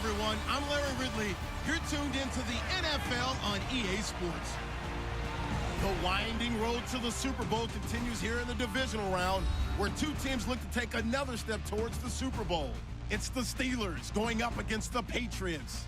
everyone. I'm Larry Ridley. You're tuned into the NFL on EA Sports. The winding road to the Super Bowl continues here in the divisional round, where two teams look to take another step towards the Super Bowl. It's the Steelers going up against the Patriots.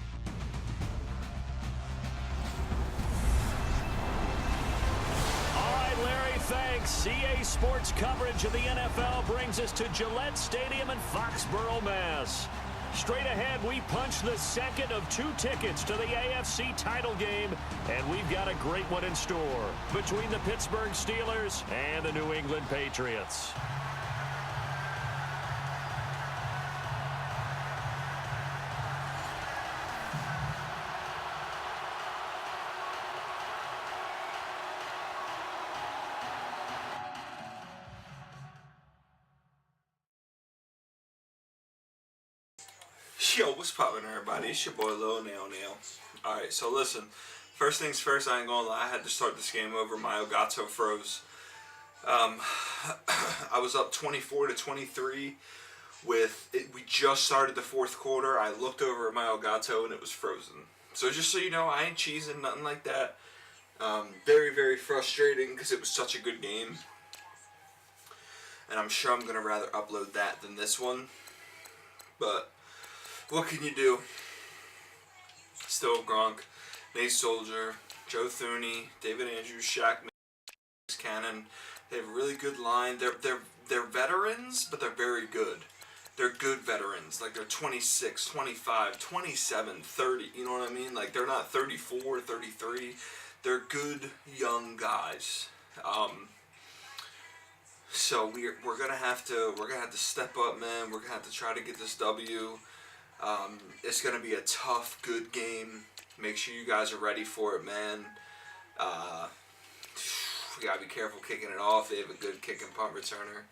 All right, Larry, thanks. EA Sports coverage of the NFL brings us to Gillette Stadium in Foxborough, Mass. Straight ahead, we punch the second of two tickets to the AFC title game, and we've got a great one in store between the Pittsburgh Steelers and the New England Patriots. Yo, what's poppin', everybody? It's your boy Lil Nail. Alright, so listen. First things first, I ain't gonna lie, I had to start this game over. My Elgato froze. I was up 24-23 with it. We just started the fourth quarter. I looked over at my Elgato and it was frozen. So just so you know, I ain't cheesing, nothing like that. Very, very frustrating because it was such a good game. And I'm sure I'm gonna rather upload that than this one. But what can you do? Still Gronk, Nate Soldier, Joe Thuney, David Andrews, Shaq Cannon. They have a really good line. They're veterans, but they're very good. They're good veterans. Like they're 26, 25, 27, 30. You know what I mean? Like they're not 34, 33. They're good young guys. So we're gonna have to step up, man. We're gonna have to try to get this W. It's going to be a tough, good game. Make sure you guys are ready for it, man. We got to be careful kicking it off. They have a good kick and punt returner.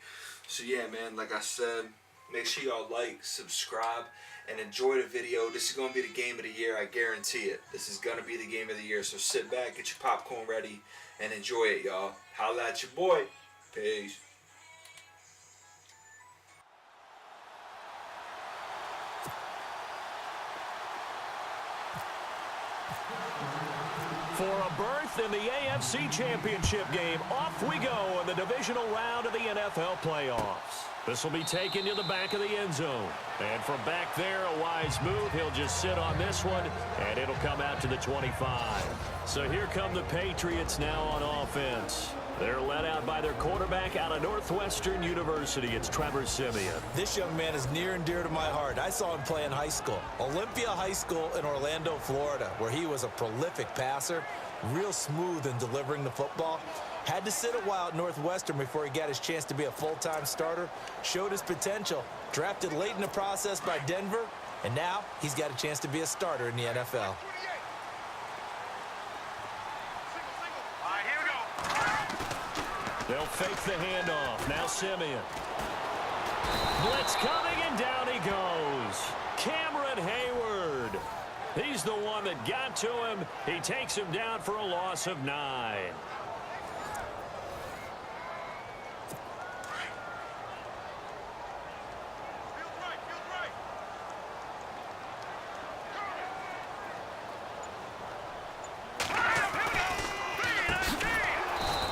So, yeah, man, like I said, make sure y'all like, subscribe, and enjoy the video. This is going to be the game of the year. I guarantee it. This is going to be the game of the year. So sit back, get your popcorn ready, and enjoy it, y'all. Holla at your boy. Peace. For a berth in the AFC Championship game, off we go in the divisional round of the NFL playoffs. This will be taken to the back of the end zone. And from back there, a wise move. He'll just sit on this one, and it'll come out to the 25. So here come the Patriots now on offense. They're led out by their quarterback out of Northwestern University. It's Trevor Siemian. This young man is near and dear to my heart. I saw him play in high school. Olympia High School in Orlando, Florida, where he was a prolific passer, real smooth in delivering the football. Had to sit a while at Northwestern before he got his chance to be a full-time starter. Showed his potential. Drafted late in the process by Denver, and now he's got a chance to be a starter in the NFL. They'll fake the handoff. Now Siemian. Blitz coming, and down he goes. Cameron Hayward. He's the one that got to him. He takes him down for a loss of 9.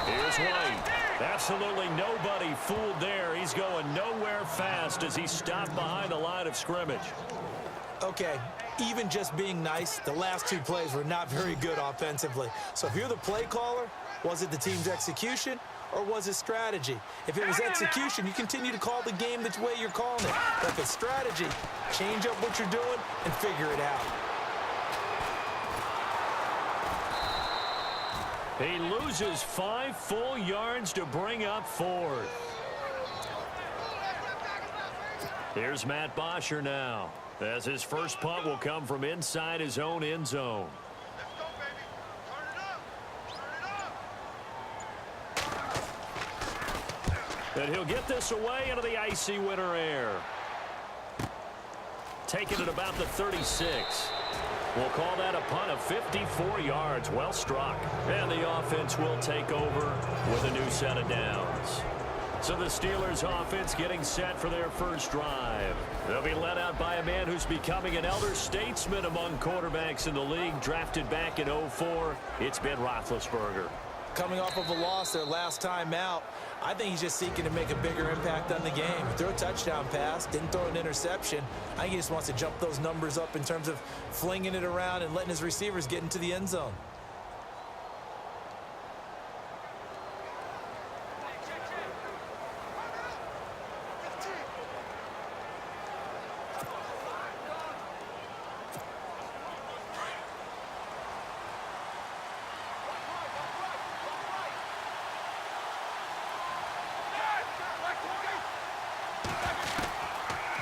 Here's White. Absolutely nobody fooled there. He's going nowhere fast as he's stopped behind the line of scrimmage. Okay, even just being nice, the last two plays were not very good offensively. So if you're the play caller, was it the team's execution or was it strategy? If it was execution, you continue to call the game the way you're calling it. But if it's strategy, change up what you're doing and figure it out. He loses 5 full yards to bring up 4th. Here's Matt Bosher now, as his first punt will come from inside his own end zone. And he'll get this away into the icy winter air. Taking it about the 36. We'll call that a punt of 54 yards. Well struck. And the offense will take over with a new set of downs. So the Steelers offense getting set for their first drive. They'll be led out by a man who's becoming an elder statesman among quarterbacks in the league, drafted back in 2004. It's Ben Roethlisberger. Coming off of a loss their last time out, I think he's just seeking to make a bigger impact on the game. Threw a touchdown pass, didn't throw an interception. I think he just wants to jump those numbers up in terms of flinging it around and letting his receivers get into the end zone.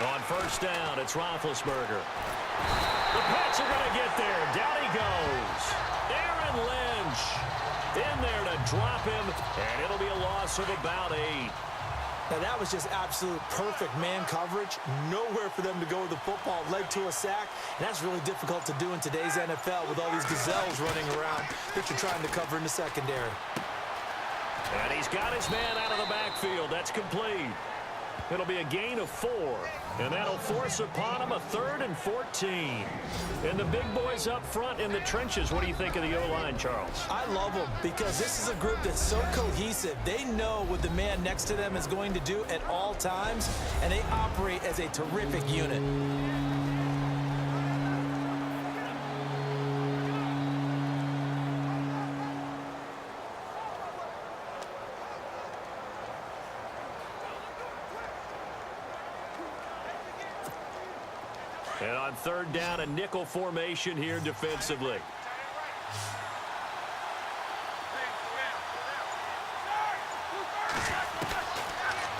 On first down, it's Roethlisberger. The Pats are going to get there. Down he goes. Aaron Lynch in there to drop him, and it'll be a loss of about 8. Now, that was just absolute perfect man coverage. Nowhere for them to go with the football. Led to a sack, and that's really difficult to do in today's NFL with all these gazelles running around that you're trying to cover in the secondary. And he's got his man out of the backfield. That's complete. It'll be a gain of 4, and that'll force upon him a 3rd and 14. And the big boys up front in the trenches, what do you think of the O-line, Charles? I love them because this is a group that's so cohesive. They know what the man next to them is going to do at all times, and they operate as a terrific unit. And on third down, a nickel formation here defensively.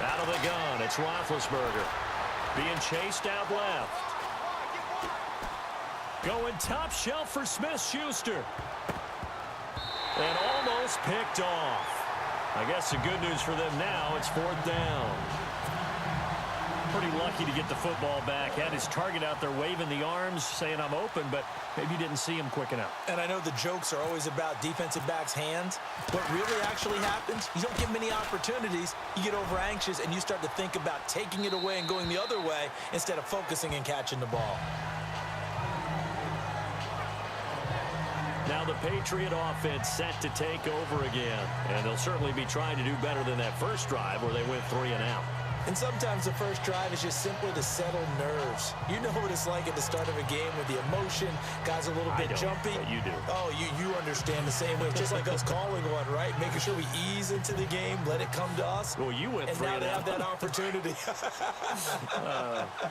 Out of the gun, it's Roethlisberger. Being chased out left. Going top shelf for Smith-Schuster. And almost picked off. I guess the good news for them now, it's 4th down. Pretty lucky to get the football back. Had his target out there waving the arms, saying I'm open, but maybe didn't see him quick enough. And I know the jokes are always about defensive backs' hands. What really actually happens, you don't get many opportunities. You get over anxious, and you start to think about taking it away and going the other way instead of focusing and catching the ball. Now the Patriot offense set to take over again. And they'll certainly be trying to do better than that first drive where they went 3 and out. And sometimes the first drive is just simply to settle nerves. You know what it's like at the start of a game with the emotion, guys a little bit jumpy. But you do. Oh, you understand the same way. Just like us calling one, right? Making sure we ease into the game, let it come to us. Well, you went 3 and out. And now they have that opportunity.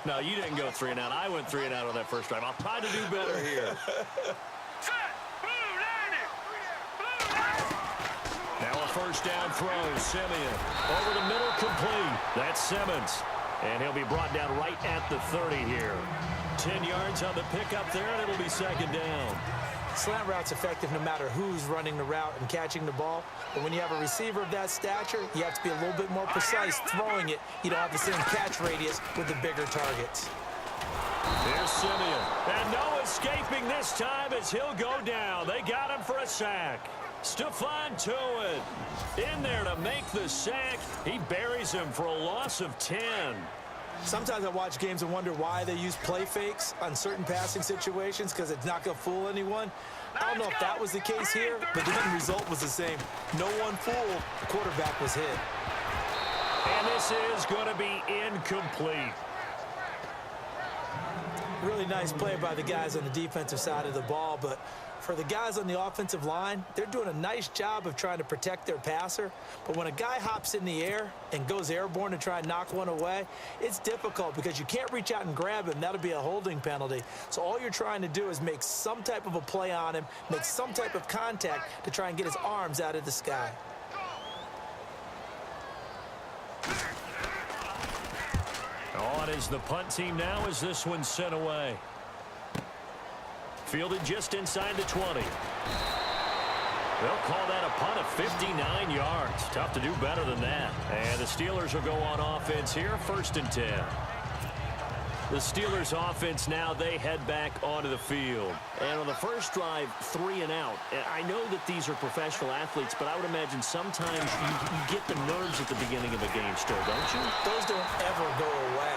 No, you didn't go 3 and out. I went 3 and out on that first drive. I'll try to do better here. Now a first down throw, Simeon. Over the middle, complete. That's Simmons. And he'll be brought down right at the 30 here. 10 yards on the pickup there, and it'll be 2nd down. Slant route's effective no matter who's running the route and catching the ball. But when you have a receiver of that stature, you have to be a little bit more precise throwing it. You don't have the same catch radius with the bigger targets. Here's Simeon. And no escaping this time as he'll go down. They got him for a sack. Stephon Tuitt in there to make the sack. He buries him for a loss of 10. Sometimes I watch games and wonder why they use play fakes on certain passing situations because it's not going to fool anyone. I don't know if that was the case here, but the end result was the same. No one fooled. The quarterback was hit. And this is going to be incomplete. Really nice play by the guys on the defensive side of the ball, but for the guys on the offensive line, they're doing a nice job of trying to protect their passer. But when a guy hops in the air and goes airborne to try and knock one away, it's difficult because you can't reach out and grab him. That'll be a holding penalty. So all you're trying to do is make some type of a play on him, make some type of contact to try and get his arms out of the sky. On is the punt team now as this one's sent away. Fielded just inside the 20. They'll call that a punt of 59 yards. Tough to do better than that. And the Steelers will go on offense here, 1st and 10. The Steelers offense now, they head back onto the field. And on the first drive, 3 and out. I know that these are professional athletes, but I would imagine sometimes you get the nerves at the beginning of a game still, don't you? Those don't ever go away.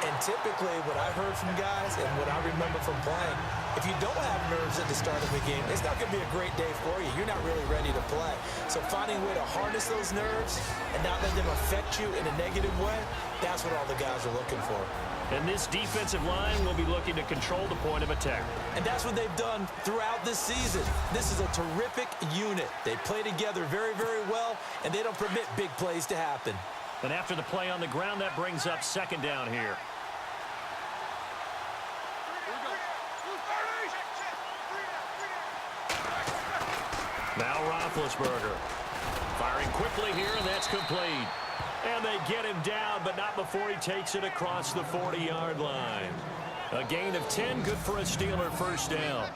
And typically what I heard from guys and what I remember from playing, if you don't have nerves at the start of a game, it's not going to be a great day for you. You're not really ready to play. So finding a way to harness those nerves and not let them affect you in a negative way, that's what all the guys are looking for. And this defensive line will be looking to control the point of attack. And that's what they've done throughout this season. This is a terrific unit. They play together very, very well, and they don't permit big plays to happen. And after the play on the ground, that brings up second down here. Now Roethlisberger. Firing quickly here, and that's complete. And they get him down, but not before he takes it across the 40-yard line. A gain of 10, good for a Steeler first down.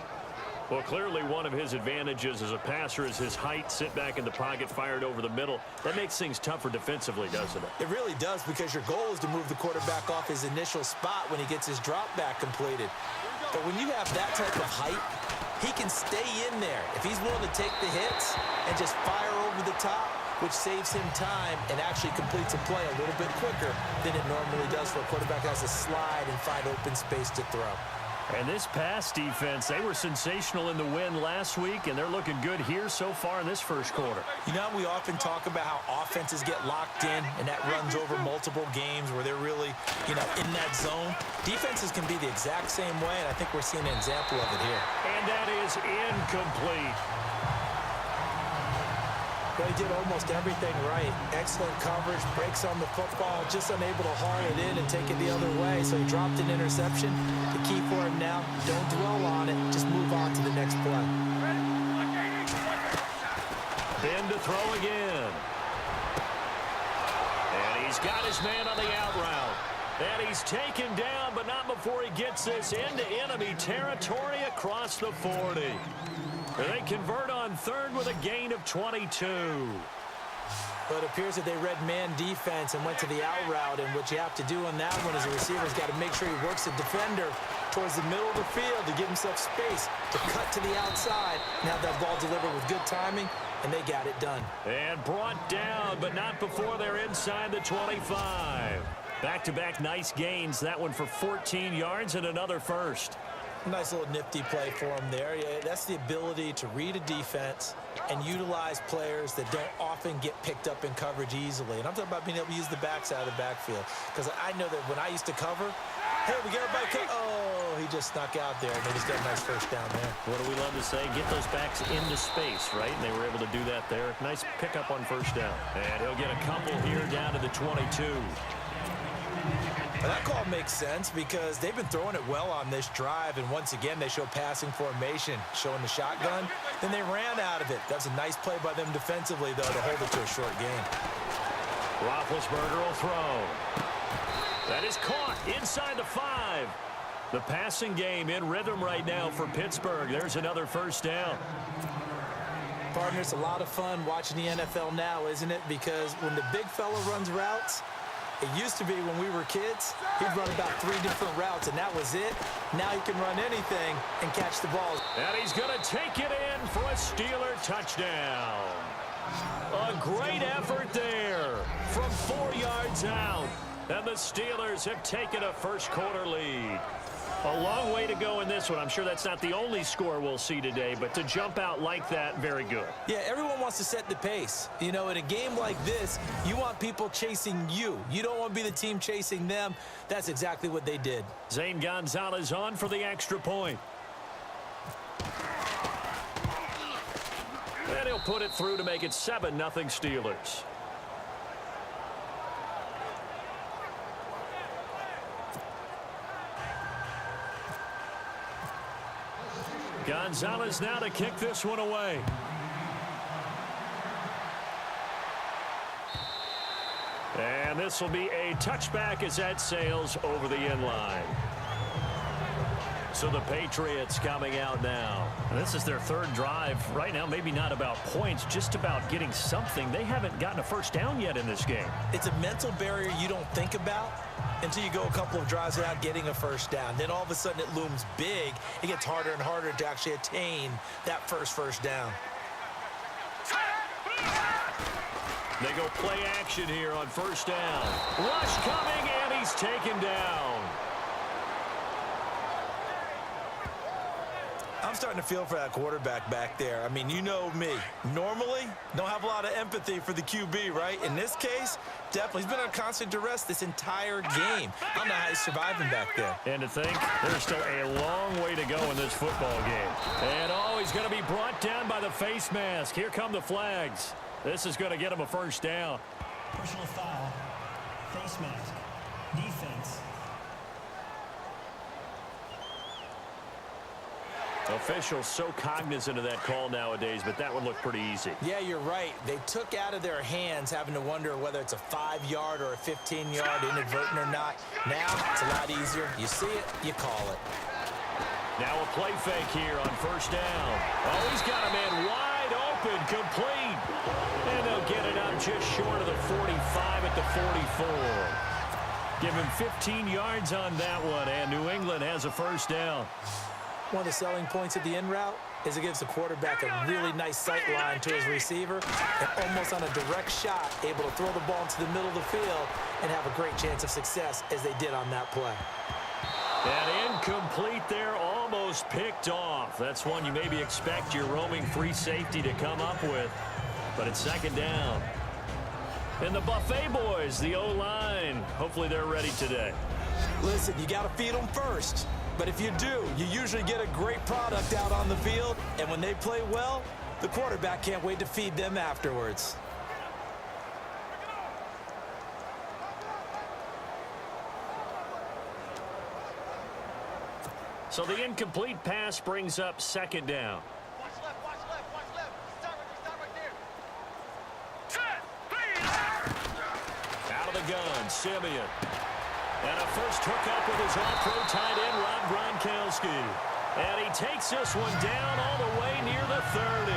Well, clearly one of his advantages as a passer is his height, sit back in the pocket, fired over the middle. That makes things tougher defensively, doesn't it? It really does, because your goal is to move the quarterback off his initial spot when he gets his drop back completed. But when you have that type of height, he can stay in there. If he's willing to take the hits and just fire over the top, which saves him time and actually completes a play a little bit quicker than it normally does for a quarterback that has to slide and find open space to throw. And this pass defense, they were sensational in the win last week, and they're looking good here so far in this first quarter. You know, we often talk about how offenses get locked in, and that runs over multiple games where they're really, in that zone. Defenses can be the exact same way, and I think we're seeing an example of it here. And that is incomplete. But he did almost everything right. Excellent coverage, breaks on the football, just unable to haul it in and take it the other way. So he dropped an interception. The key for him now, don't dwell on it. Just move on to the next play. Ben to throw again. And he's got his man on the out route. And he's taken down, but not before he gets this into enemy territory across the 40. They convert on third with a gain of 22. But it appears that they read man defense and went to the out route. And what you have to do on that one as a receiver is got to make sure he works the defender towards the middle of the field to give himself space to cut to the outside and have that ball delivered with good timing, and they got it done. And brought down, but not before they're inside the 25. Back-to-back nice gains. That one for 14 yards and another first. Nice little nifty play for him there. Yeah, that's the ability to read a defense and utilize players that don't often get picked up in coverage easily. And I'm talking about being able to use the backside of the backfield. Because I know that when I used to cover, hey, we got everybody. Oh, he just snuck out there, and they just got a nice first down there. What do we love to say? Get those backs into space, right? And they were able to do that there. Nice pickup on first down. And he'll get a couple here down to the 22. Well, that call makes sense because they've been throwing it well on this drive, and once again they show passing formation, showing the shotgun. Then they ran out of it. That's a nice play by them defensively, though, to hold it to a short gain. Roethlisberger will throw. That is caught inside the 5. The passing game in rhythm right now for Pittsburgh. There's another first down. Partner, it's a lot of fun watching the NFL now, isn't it? Because when the big fella runs routes, it used to be when we were kids, he'd run about 3 different routes, and that was it. Now he can run anything and catch the ball. And he's going to take it in for a Steeler touchdown. A great effort there from 4 yards out. And the Steelers have taken a first quarter lead. A long way to go in this one. I'm sure that's not the only score we'll see today, but to jump out like that, very good. Yeah, everyone wants to set the pace. You know, in a game like this, you want people chasing you. You don't want to be the team chasing them. That's exactly what they did. Zane Gonzalez on for the extra point. And he'll put it through to make it 7-0 Steelers. Gonzalez now to kick this one away. And this will be a touchback as that sails over the end line. So the Patriots coming out now. And this is their third drive. Right now, maybe not about points, just about getting something. They haven't gotten a first down yet in this game. It's a mental barrier you don't think about, until you go a couple of drives without getting a first down. Then all of a sudden it looms big. It gets harder and harder to actually attain that first down. They go play action here on first down. Rush coming, and he's taken down. I'm starting to feel for that quarterback back there. I mean, you know me. Normally, don't have a lot of empathy for the QB, right? In this case, definitely. He's been on constant duress this entire game. I don't know how he's surviving back there. And to think, there's still a long way to go in this football game. And he's going to be brought down by the face mask. Here come the flags. This is going to get him a first down. Personal foul, face mask, defense. Officials so cognizant of that call nowadays, but that would look pretty easy. Yeah, you're right. They took out of their hands having to wonder whether it's a 5-yard or a 15-yard inadvertent or not. Now, it's a lot easier. You see it, you call it. Now a play fake here on first down. Oh, he's got a man wide open, complete. And they'll get it up just short of the 45 at the 44. Give him 15 yards on that one, and New England has a first down. One of the selling points of the in route is it gives the quarterback a really nice sight line to his receiver and almost on a direct shot able to throw the ball into the middle of the field and have a great chance of success as they did on that play. And incomplete there, almost picked off. That's one you maybe expect your roaming free safety to come up with. But it's second down. And the Buffet boys, the O-line, hopefully they're ready today. Listen, you got to feed them first. But if you do, you usually get a great product out on the field. And when they play well, the quarterback can't wait to feed them afterwards. So the incomplete pass brings up second down. Watch left, watch left, watch left. Start right there. Out of the gun, Simeon. And a first hookup with his all-pro tight end, Rob Gronkowski. And he takes this one down all the way near the 30.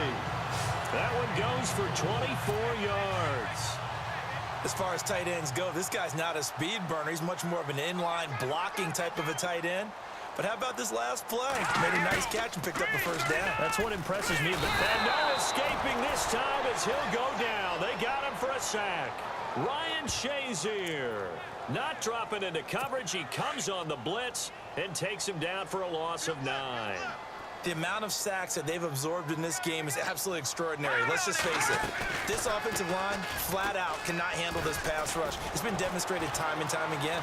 That one goes for 24 yards. As far as tight ends go, this guy's not a speed burner. He's much more of an inline blocking type of a tight end. But how about this last play? Made a nice catch and picked up the first down. That's what impresses me. And no escaping this time as he'll go down. They got him for a sack. Ryan Shazier not dropping into coverage. He comes on the blitz and takes him down for a loss of 9. The amount of sacks that they've absorbed in this game is absolutely extraordinary. Let's just face it. This offensive line, flat out, cannot handle this pass rush. It's been demonstrated time and time again.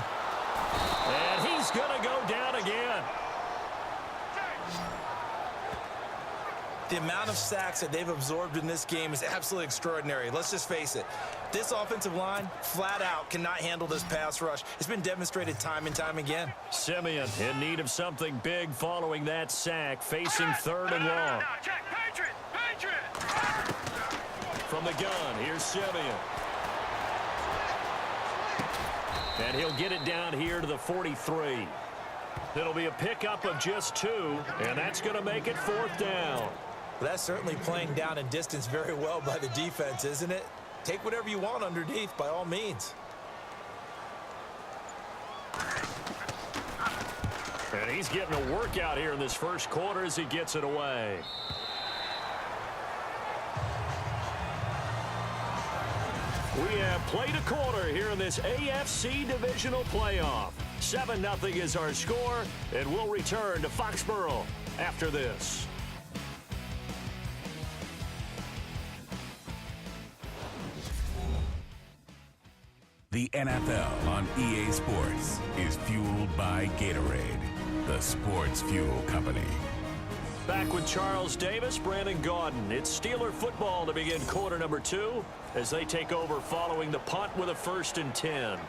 And he's going to go down again. The amount of sacks that they've absorbed in this game is absolutely extraordinary. Let's just face it. This offensive line, flat out, cannot handle this pass rush. It's been demonstrated time and time again. Simeon in need of something big following that sack, facing third and long. From the gun, here's Simeon. And he'll get it down here to the 43. It'll be a pickup of just 2, and that's going to make it 4th down. Well, that's certainly playing down and distance very well by the defense, isn't it? Take whatever you want underneath, by all means. And he's getting a workout here in this first quarter as he gets it away. We have played a quarter here in this AFC Divisional playoff. 7-0 is our score, and we'll return to Foxborough after this. The NFL on EA Sports is fueled by Gatorade, the sports fuel company. Back with Charles Davis, Brandon Gaudin. It's Steeler football to begin quarter number 2 as they take over following the punt with a 1st and 10.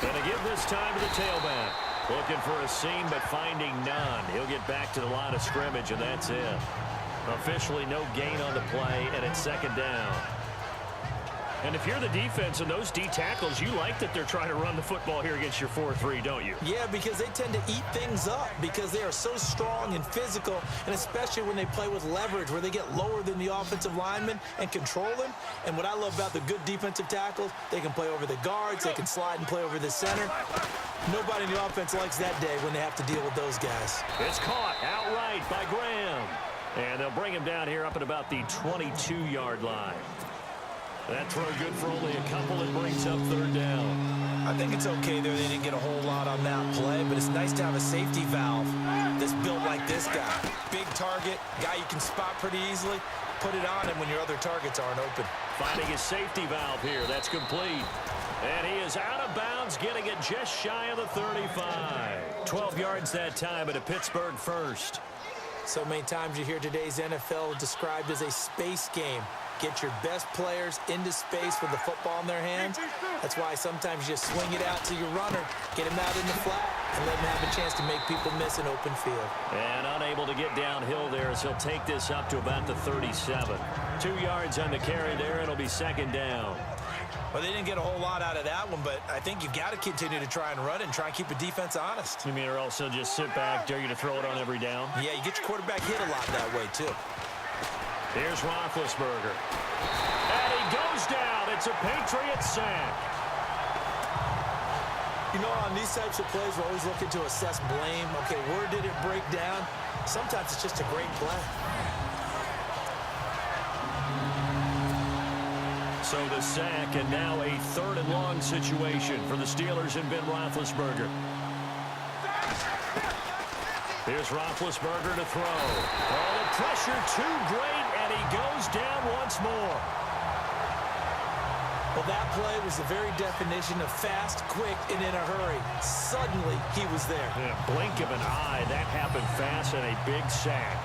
Gonna give this time to the tailback. Looking for a seam, but finding none. He'll get back to the line of scrimmage, and that's it. Officially no gain on the play, and it's 2nd down. And if you're the defense and those D tackles, you like that they're trying to run the football here against your 4-3, don't you? Yeah, because they tend to eat things up because they are so strong and physical, and especially when they play with leverage where they get lower than the offensive lineman and control them. And what I love about the good defensive tackles, they can play over the guards, they can slide and play over the center. Nobody in the offense likes that day when they have to deal with those guys. It's caught outright by Graham. And they'll bring him down here up at about the 22-yard line. That throw good for only a couple. It brings up third down. I think it's okay there. They didn't get a whole lot on that play, but it's nice to have a safety valve that's built like this guy. Big target, guy you can spot pretty easily. Put it on him when your other targets aren't open. Finding his safety valve here. That's complete. And he is out of bounds, getting it just shy of the 35. 12 yards that time at a Pittsburgh first. So many times you hear today's NFL described as a space game. Get your best players into space with the football in their hands. That's why sometimes you just swing it out to your runner, get him out in the flat, and let him have a chance to make people miss an open field. And unable to get downhill there as he'll take this up to about the 37. 2 yards on the carry there. It'll be second down. Well, they didn't get a whole lot out of that one, but I think you've got to continue to try and run it and try and keep the defense honest. You mean or else he'll just sit back, dare you to throw it on every down? Yeah, you get your quarterback hit a lot that way, too. Here's Roethlisberger. And he goes down. It's a Patriot sack. You know, on these types of plays, we're always looking to assess blame. Okay, where did it break down? Sometimes it's just a great play. So the sack, and now a third and long situation for the Steelers and Ben Roethlisberger. Here's Roethlisberger to throw. Oh, the pressure too great, and he goes down once more. Well, that play was the very definition of fast, quick, and in a hurry. Suddenly, he was there. In a blink of an eye, that happened fast, and a big sack.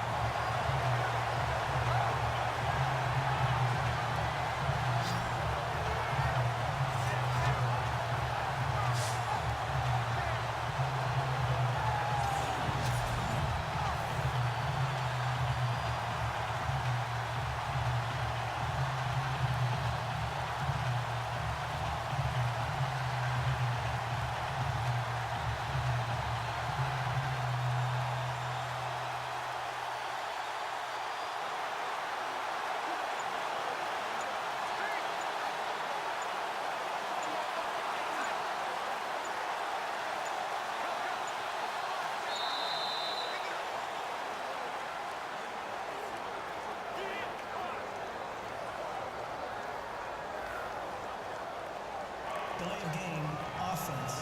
Delay of game, offense.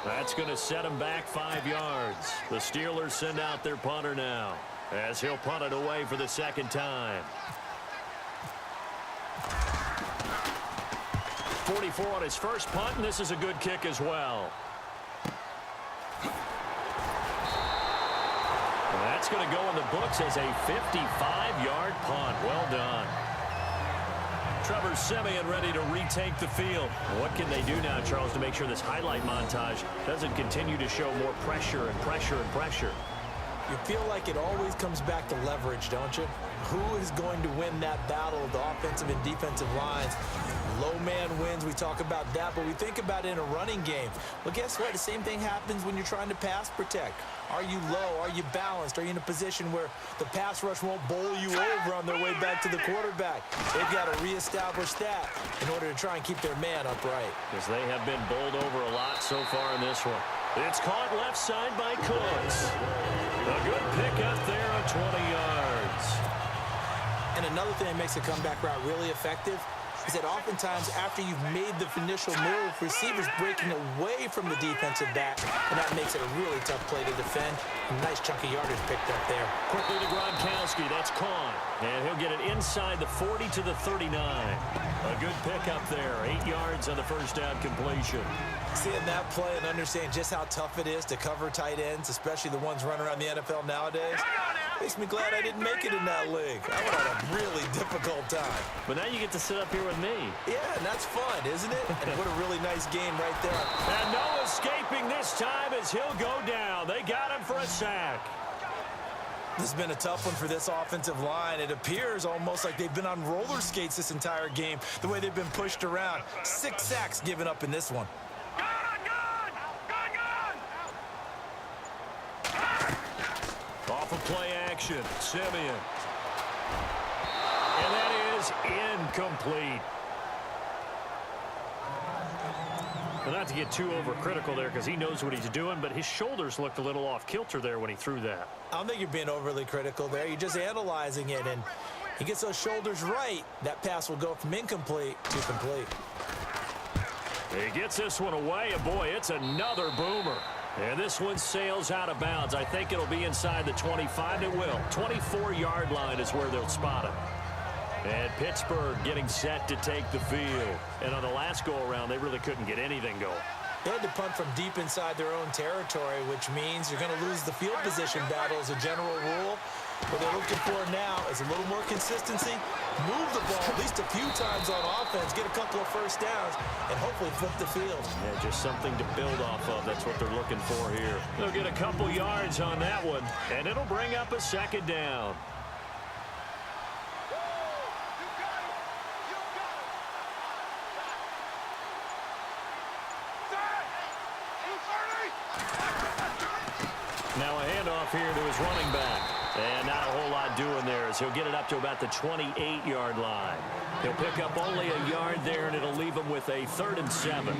That's going to set him back 5 yards. The Steelers send out their punter now as he'll punt it away for the second time. 44 on his first punt, and this is a good kick as well. And that's going to go in the books as a 55-yard punt. Well done. Trevor Siemian ready to retake the field. What can they do now, Charles, to make sure this highlight montage doesn't continue to show more pressure and pressure and pressure? You feel like it always comes back to leverage, don't you? Who is going to win that battle of the offensive and defensive lines? Low man wins. We talk about that, but we think about it in a running game. Well, guess what? The same thing happens when you're trying to pass protect. Are you low? Are you balanced? Are you in a position where the pass rush won't bowl you over on their way back to the quarterback? They've got to reestablish that in order to try and keep their man upright. Because they have been bowled over a lot so far in this one. It's caught left side by Cooks. A good pickup there of 20 yards. And another thing that makes a comeback route really effective is that oftentimes after you've made the initial move, receivers breaking away from the defensive back, and that makes it a really tough play to defend. A nice chunk of yardage picked up there. Quickly to Gronkowski. That's caught. And he'll get it inside the 40 to the 39. A good pickup there. 8 yards on the first down completion. Seeing that play and understanding just how tough it is to cover tight ends, especially the ones running around the NFL nowadays, makes me glad I didn't make it in that league. I would have a really difficult time. But now you get to sit up here with me. Yeah, and that's fun, isn't it? And what a really nice game right there. And no escaping this time as he'll go down. They got him for a sack. This has been a tough one for this offensive line. It appears almost like they've been on roller skates this entire game, the way they've been pushed around. 6 sacks given up in this one. Off of play action, Simeon. And that is incomplete. Well, not to get too overcritical there because he knows what he's doing, but his shoulders looked a little off kilter there when he threw that. I don't think you're being overly critical there. You're just analyzing it, and he gets those shoulders right. That pass will go from incomplete to complete. He gets this one away, and boy, it's another boomer. And this one sails out of bounds. I think it'll be inside the 25. It will. 24-yard line is where they'll spot it. And Pittsburgh getting set to take the field. And on the last go-around, they really couldn't get anything going. They had to punt from deep inside their own territory, which means you're going to lose the field position battle as a general rule. What they're looking for now is a little more consistency, move the ball at least a few times on offense, get a couple of first downs, and hopefully flip the field. Yeah, just something to build off of. That's what they're looking for here. They'll get a couple yards on that one, and it'll bring up a second down. Now a handoff here to his running back. And not a whole lot doing there as he'll get it up to about the 28-yard line. He'll pick up only a yard there, and it'll leave him with a 3rd and 7.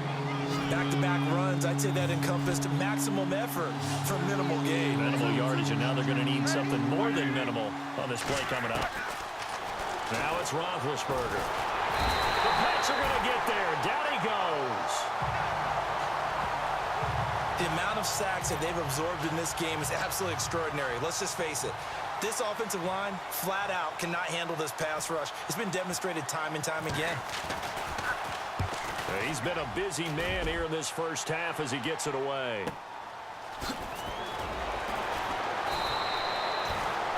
Back-to-back runs, I'd say that encompassed maximum effort for minimal gain. Minimal yardage, and now they're going to need something more than minimal on this play coming up. Now it's Roethlisberger. The Pats are going to get there. Down he goes. The amount of sacks that they've absorbed in this game is absolutely extraordinary. Let's just face it. This offensive line, flat out, cannot handle this pass rush. It's been demonstrated time and time again. He's been a busy man here in this first half as he gets it away.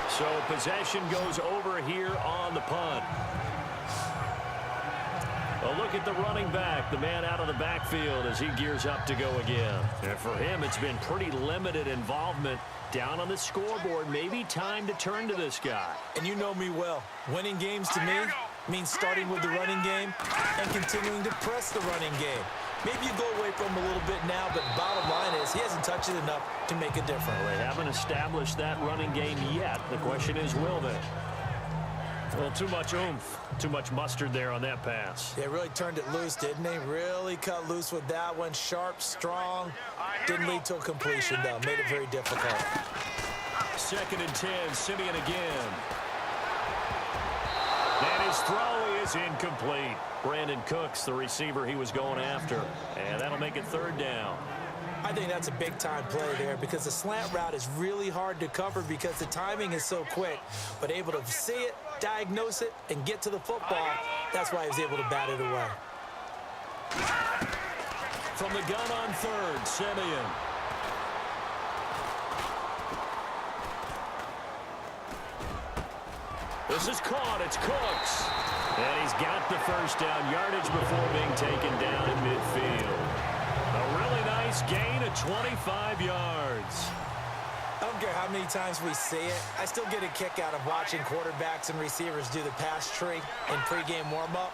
So possession goes over here on the punt. A look at the running back, the man out of the backfield as he gears up to go again. And for him, it's been pretty limited involvement down on the scoreboard. Maybe time to turn to this guy. And you know me well. Winning games to me means starting with the running game and continuing to press the running game. Maybe you go away from him a little bit now, but bottom line is he hasn't touched it enough to make a difference. Well, they haven't established that running game yet. The question is, will they? Well, too much oomph, too much mustard there on that pass. They really turned it loose, didn't they? Really cut loose with that one. Sharp, strong. Didn't lead to a completion, though. Made it very difficult. 2nd and 10, Simeon again. And his throw is incomplete. Brandon Cooks, the receiver he was going after. And that'll make it 3rd down. I think that's a big-time play there because the slant route is really hard to cover because the timing is so quick. But able to see it, diagnose it, and get to the football, that's why he was able to bat it away. From the gun on 3rd, Simeon. This is caught. It's Cooks. And he's got the first down yardage before being taken down in midfield. A really nice gain of 25 yards. I don't care how many times we see it. I still get a kick out of watching quarterbacks and receivers do the pass tree in pregame warm-up.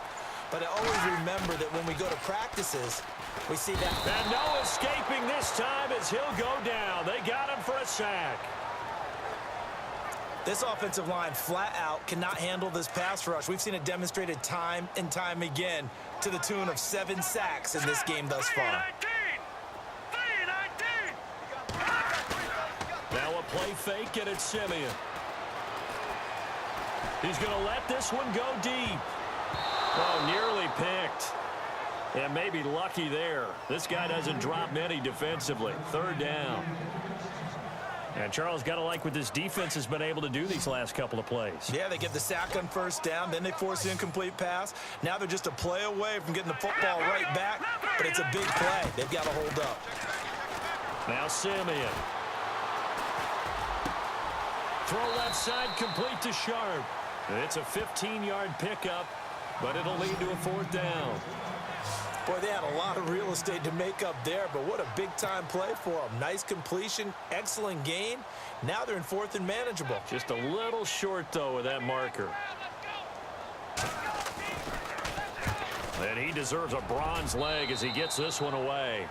But I always remember that when we go to practices, we see that. And no escaping this time as he'll go down. They got him for a sack. This offensive line flat out cannot handle this pass rush. We've seen it demonstrated time and time again to the tune of 7 sacks in this game thus far. Now a play fake, and it's Simeon. He's going to let this one go deep. Oh, nearly picked. And maybe lucky there. This guy doesn't drop many defensively. 3rd down. And Charles, got to like what this defense has been able to do these last couple of plays. Yeah, they get the sack on 1st down, then they force the incomplete pass. Now they're just a play away from getting the football right back, but it's a big play. They've got to hold up. Now Simeon. Throw left side complete to Sharp. It's a 15-yard pickup, but it'll lead to a 4th down. Boy, they had a lot of real estate to make up there, but what a big-time play for them. Nice completion, excellent gain. Now they're in 4th and manageable. Just a little short, though, with that marker. And he deserves a bronze leg as he gets this one away.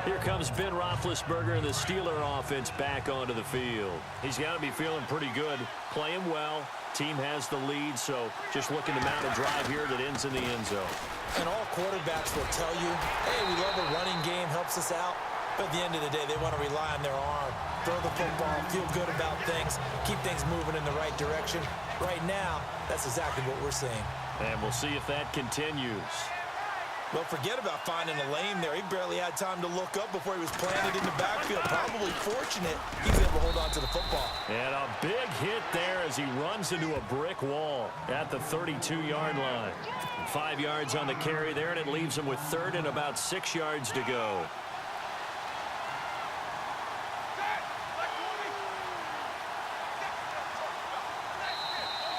Here comes Ben Roethlisberger and the Steeler offense back onto the field. He's got to be feeling pretty good, playing well. Team has the lead, so just looking to mount a drive here that ends in the end zone. And all quarterbacks will tell you, hey, we love a running game, helps us out. But at the end of the day, they want to rely on their arm, throw the football, feel good about things, keep things moving in the right direction. Right now, that's exactly what we're seeing. And we'll see if that continues. Well, forget about finding a lane there. He barely had time to look up before he was planted in the backfield. Probably fortunate he was able to hold on to the football. And a big hit there as he runs into a brick wall at the 32-yard line. 5 yards on the carry there, and it leaves him with 3rd and about 6 yards to go.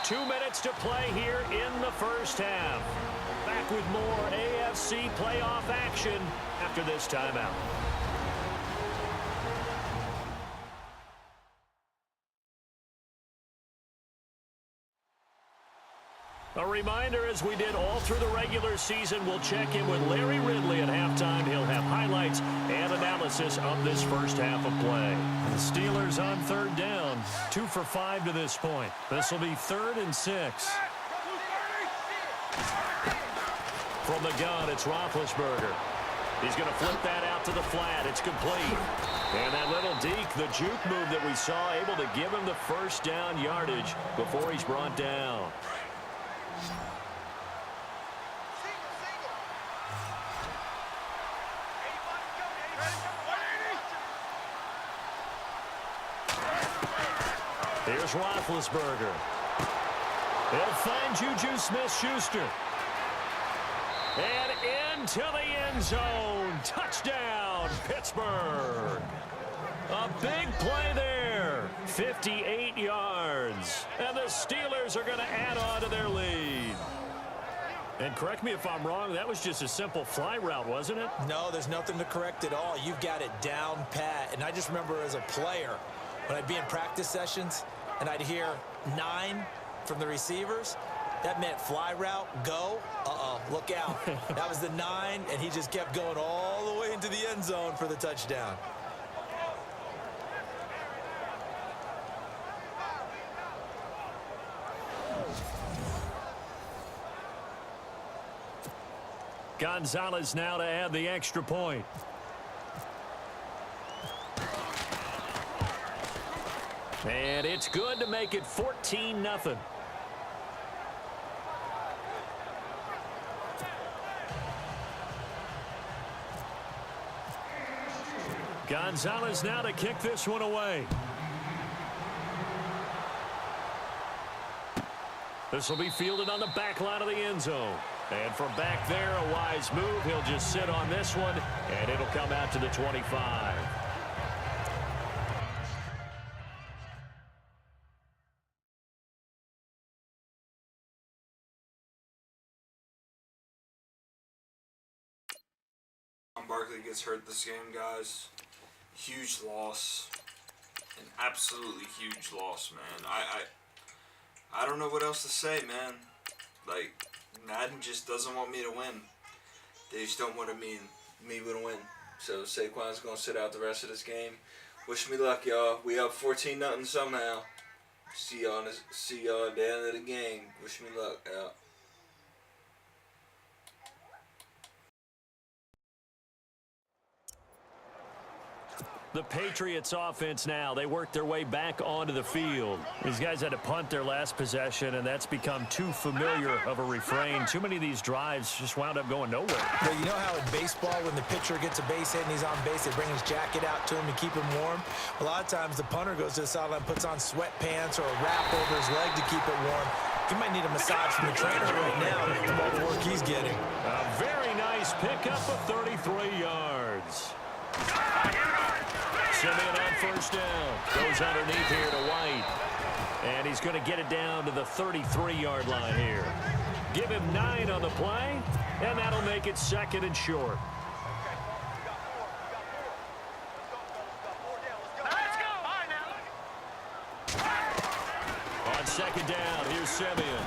Two minutes to play here in the first half. Back with more AFC playoff action after this timeout. A reminder, as we did all through the regular season, we'll check in with Larry Ridley at halftime. He'll have highlights and analysis of this first half of play. The Steelers on 3rd down, 2 for 5 to this point. This will be 3rd and 6. From the gun, it's Roethlisberger. He's going to flip that out to the flat. It's complete. And that little deke, the juke move that we saw, able to give him the first down yardage before he's brought down. Here's Roethlisberger. He'll find Juju Smith-Schuster. And into the end zone. Touchdown, Pittsburgh. A big play there. 58 yards. And the Steelers are going to add on to their lead. And correct me if I'm wrong, that was just a simple fly route, wasn't it? No, there's nothing to correct at all. You've got it down pat. And I just remember as a player, when I'd be in practice sessions and I'd hear 9 from the receivers, that meant fly route, go, look out. That was the 9, and he just kept going all the way into the end zone for the touchdown. Gonzalez now to add the extra point. And it's good to make it 14-0. Gonzalez now to kick this one away. This will be fielded on the back line of the end zone. And from back there, a wise move. He'll just sit on this one, and it'll come out to the 25. Barkley gets hurt this game, guys. Huge loss. An absolutely huge loss, man. I don't know what else to say, man. Like, Madden just doesn't want me to win. They just don't want me to win. So Saquon's going to sit out the rest of this game. Wish me luck, y'all. We up 14-0 somehow. See y'all at the end of the game. Wish me luck, y'all. The Patriots offense now, they work their way back onto the field. These guys had to punt their last possession, and that's become too familiar of a refrain. Too many of these drives just wound up going nowhere. Well, you know how in baseball, when the pitcher gets a base hit and he's on base, they bring his jacket out to him to keep him warm? A lot of times the punter goes to the sideline, puts on sweatpants or a wrap over his leg to keep it warm. He might need a massage from the trainer right now from all the work he's getting. A very nice pickup of 33 yards. Simeon on first down. Goes underneath here to White. And he's going to get it down to the 33-yard line here. Give him 9 on the play, and that'll make it 2nd and short. On 2nd down, here's Simeon.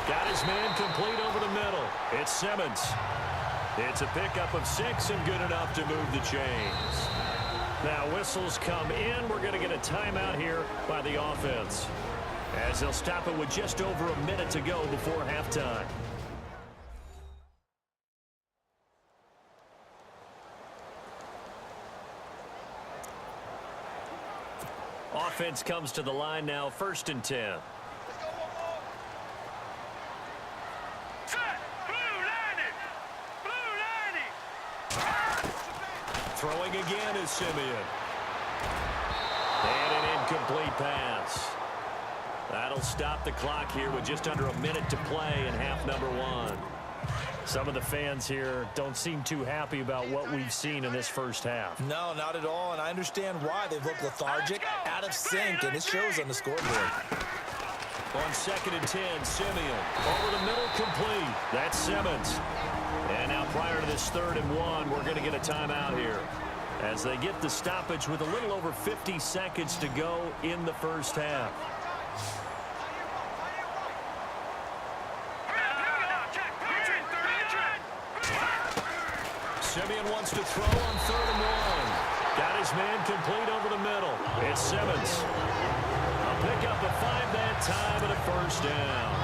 Got his man complete over the middle. It's Simmons. It's a pickup of 6 and good enough to move the chains. Now whistles come in. We're going to get a timeout here by the offense, as they'll stop it with just over a minute to go before halftime. Offense comes to the line now, 1st and 10. Throwing again is Simeon. And an incomplete pass. That'll stop the clock here with just under a minute to play in half number 1. Some of the fans here don't seem too happy about what we've seen in this first half. No, not at all, and I understand why. They've looked lethargic, out of sync, and it shows on the scoreboard. On 2nd and 10, Simeon over the middle, complete. That's Simmons. And now prior to this 3rd and 1, we're going to get a timeout here, as they get the stoppage with a little over 50 seconds to go in the first half. Simeon wants to throw on 3rd and 1. Got his man complete over the middle. It's Simmons. A pickup of 5 that time and a 1st down.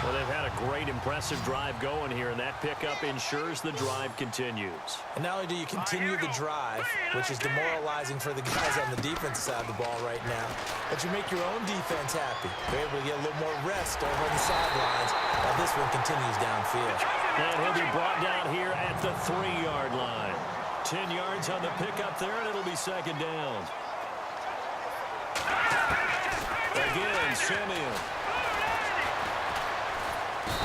Well, they've had a great, impressive drive going here, and that pickup ensures the drive continues. And not only do you continue the drive, which is demoralizing for the guys on the defensive side of the ball right now, but you make your own defense happy. They're able to get a little more rest over on the sidelines while this one continues downfield. And he'll be brought down here at the 3-yard line. 10 yards on the pickup there, and it'll be 2nd down. Again, Simeon.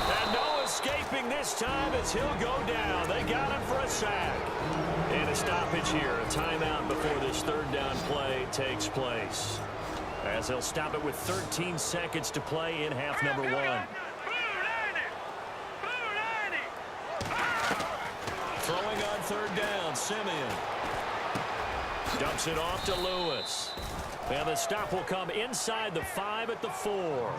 And no escaping this time as he'll go down. They got him for a sack. And a stoppage here, a timeout before this 3rd down play takes place, as they'll stop it with 13 seconds to play in half number 1. Throwing on 3rd down, Simeon. Dumps it off to Lewis. And the stop will come inside the 5 at the 4.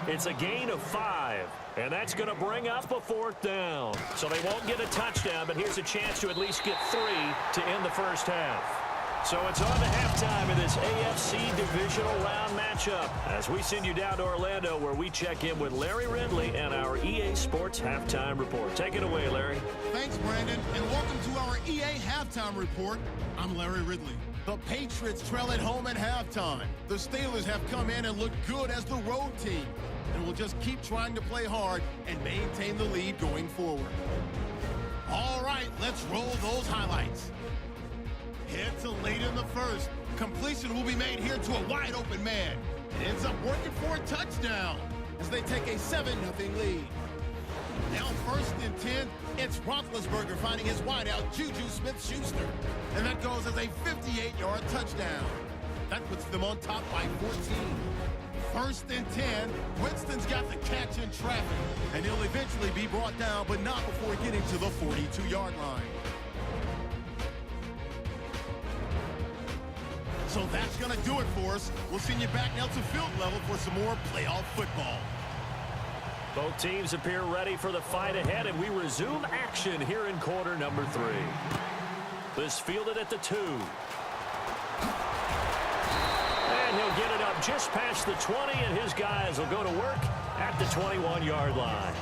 It's a gain of 5, and that's going to bring up a 4th down. So they won't get a touchdown, but here's a chance to at least get 3 to end the first half. So it's on to halftime in this AFC Divisional Round matchup, as we send you down to Orlando, where we check in with Larry Ridley and our EA Sports Halftime Report. Take it away, Larry. Thanks, Brandon, and welcome to our EA Halftime Report. I'm Larry Ridley. The Patriots trail at home at halftime. The Steelers have come in and looked good as the road team, and will just keep trying to play hard and maintain the lead going forward. All right, let's roll those highlights. Head to late in the first. Completion will be made here to a wide-open man. It ends up working for a touchdown as they take a 7-0 lead. Now 1st and 10, it's Roethlisberger finding his wideout, Juju Smith-Schuster. And that goes as a 58-yard touchdown. That puts them on top by 14. 1st and 10, Winston's got the catch in traffic, and he'll eventually be brought down, but not before getting to the 42-yard line. So that's going to do it for us. We'll send you back now to field level for some more playoff football. Both teams appear ready for the fight ahead, and we resume action here in quarter number 3. This fielded at the 2. And he'll get it up just past the 20, and his guys will go to work at the 21-yard line.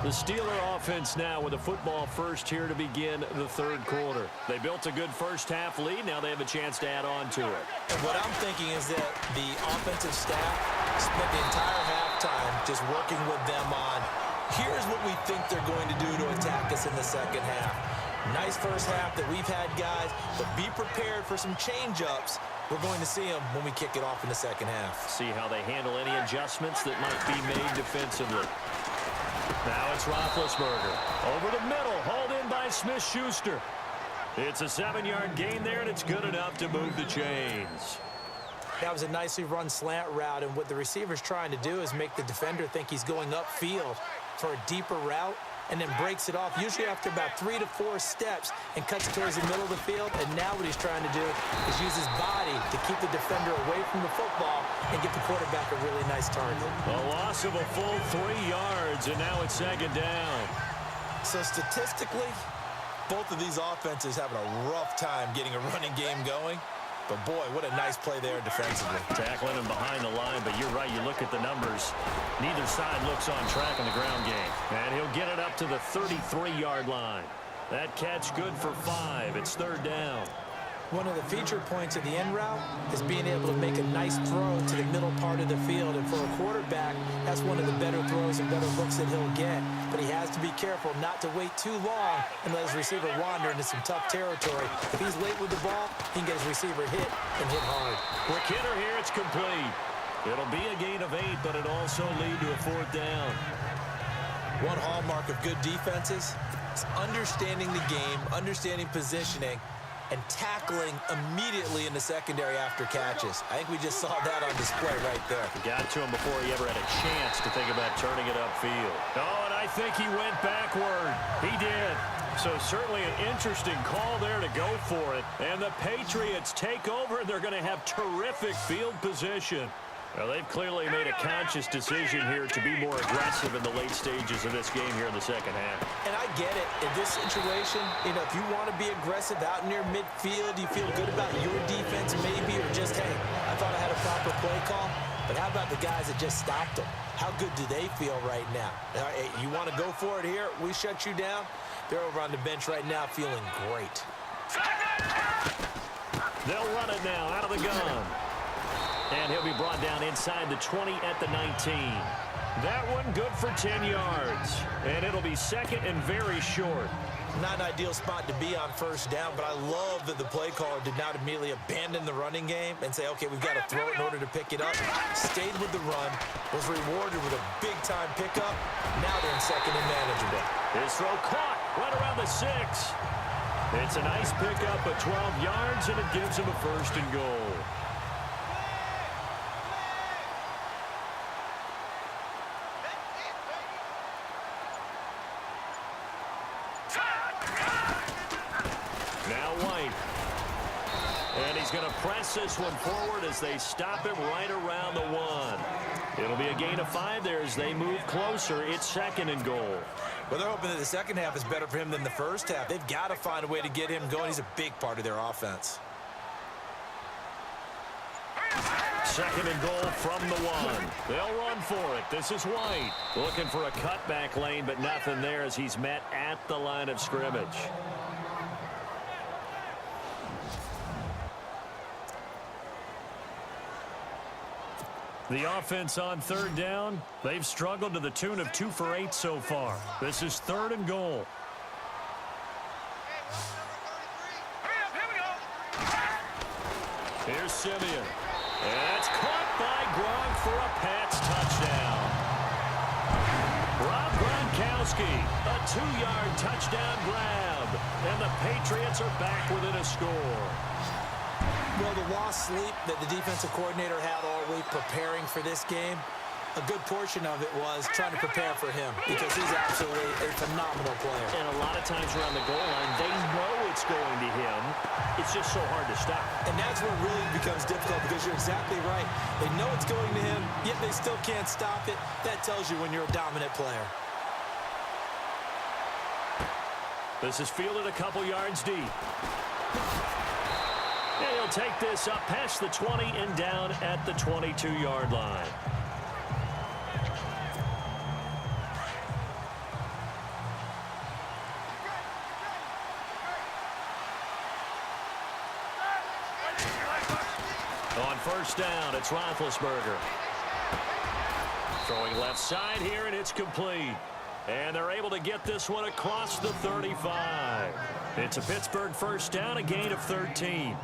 The Steeler offense now with a football first here to begin the 3rd quarter. They built a good first half lead. Now they have a chance to add on to it. And what I'm thinking is that the offensive staff spent the entire halftime just working with them on, here's what we think they're going to do to attack us in the second half. Nice first half that we've had, guys, but be prepared for some change-ups. We're going to see them when we kick it off in the second half. See how they handle any adjustments that might be made defensively. Now it's Roethlisberger. Over the middle, hauled in by Smith-Schuster. It's a 7-yard gain there, and it's good enough to move the chains. That was a nicely run slant route, and what the receiver's trying to do is make the defender think he's going upfield for a deeper route, and then breaks it off, usually after about 3 to 4 steps, and cuts towards the middle of the field. And now what he's trying to do is use his body to keep the defender away from the football and get the quarterback a really nice target. A loss of a full 3 yards, and now it's 2nd down. So statistically, both of these offenses having a rough time getting a running game going. But, boy, what a nice play there defensively. Tackling him behind the line, but you're right. You look at the numbers. Neither side looks on track in the ground game. And he'll get it up to the 33-yard line. That catch good for 5. It's 3rd down. One of the feature points of the end route is being able to make a nice throw to the middle part of the field. And for a quarterback, that's one of the better throws and better looks that he'll get. But he has to be careful not to wait too long and let his receiver wander into some tough territory. If he's late with the ball, he can get his receiver hit and hit hard. Quick hitter here, it's complete. It'll be a gain of 8, but it also lead to a 4th down. One hallmark of good defenses is understanding the game, understanding positioning, and tackling immediately in the secondary after catches. I think we just saw that on display right there. Got to him before he ever had a chance to think about turning it upfield. Oh, and I think he went backward. He did. So certainly an interesting call there to go for it. And the Patriots take over. They're going to have terrific field position. Well, they've clearly made a conscious decision here to be more aggressive in the late stages of this game here in the 2nd half. And I get it. In this situation, if you want to be aggressive out near midfield, you feel good about your defense maybe, or just, hey, I thought I had a proper play call. But how about the guys that just stopped them? How good do they feel right now? Hey, you want to go for it here? We shut you down? They're over on the bench right now feeling great. They'll run it now out of the gun. And he'll be brought down inside the 20 at the 19. That one good for 10 yards. And it'll be 2nd and very short. Not an ideal spot to be on 1st down, but I love that the play caller did not immediately abandon the running game and say, okay, we've got to throw it in order to pick it up. Stayed with the run, was rewarded with a big-time pickup. Now they're in 2nd and manageable. His throw caught right around the 6. It's a nice pickup at 12 yards, and it gives him a 1st and goal. Press this one forward as they stop him right around the 1. It'll be a gain of 5 there as they move closer. It's 2nd and goal. Well, they're hoping that the 2nd half is better for him than the 1st half. They've got to find a way to get him going. He's a big part of their offense. 2nd and goal from the 1. They'll run for it. This is White. Looking for a cutback lane, but nothing there as he's met at the line of scrimmage. The offense on 3rd down, they've struggled to the tune of 2 for 8 so far. This is 3rd and goal. Here's Simeon. And that's caught by Gronk for a Pats touchdown. Rob Gronkowski, a 2-yard touchdown grab. And the Patriots are back within a score. Well, the lost sleep that the defensive coordinator had all week preparing for this game, a good portion of it was trying to prepare for him because he's absolutely a phenomenal player. And a lot of times around the goal line, they know it's going to him. It's just so hard to stop. And that's where it really becomes difficult because you're exactly right. They know it's going to him, yet they still can't stop it. That tells you when you're a dominant player. This is fielded a couple yards deep. And he'll take this up past the 20 and down at the 22-yard line. On 1st down, it's Roethlisberger. Throwing left side here, and it's complete. And they're able to get this one across the 35. It's a Pittsburgh 1st down, a gain of 13.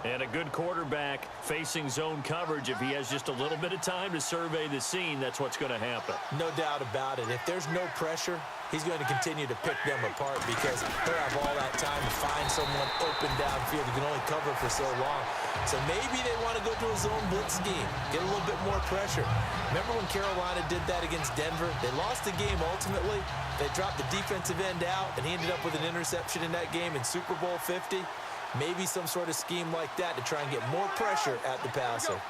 And a good quarterback facing zone coverage, if he has just a little bit of time to survey the scene, that's what's going to happen. No doubt about it. If there's no pressure, he's going to continue to pick them apart because he'll have all that time to find someone open downfield. He can only cover for so long. So maybe they want to go to a zone blitz scheme, get a little bit more pressure. Remember when Carolina did that against Denver? They lost the game ultimately. They dropped the defensive end out, and he ended up with an interception in that game in Super Bowl 50. Maybe some sort of scheme like that to try and get more pressure at the passer.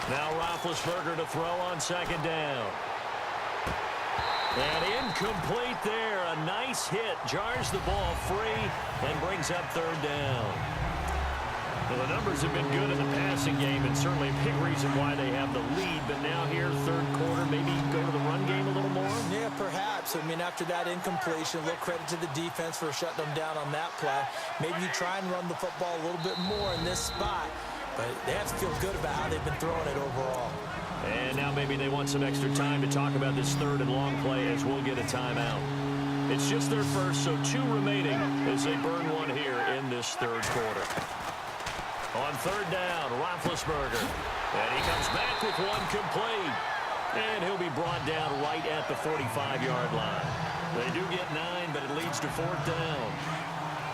Now Roethlisberger to throw on second down. And incomplete there. A nice hit. Jars the ball free and brings up third down. Well, the numbers have been good in the passing game and certainly a big reason why they have the lead. But now here, third quarter, maybe go to the run game a little more? Yeah, perhaps. I mean, after that incompletion, a little credit to the defense for shutting them down on that play. Maybe you try and run the football a little bit more in this spot. But they have to feel good about how they've been throwing it overall. And now maybe they want some extra time to talk about this third and long play as we'll get a timeout. It's just their first, so 2 remaining as they burn one here in this third quarter. On third down, Roethlisberger. And he comes back with one complete. And he'll be brought down right at the 45-yard line. They do get 9, but it leads to fourth down.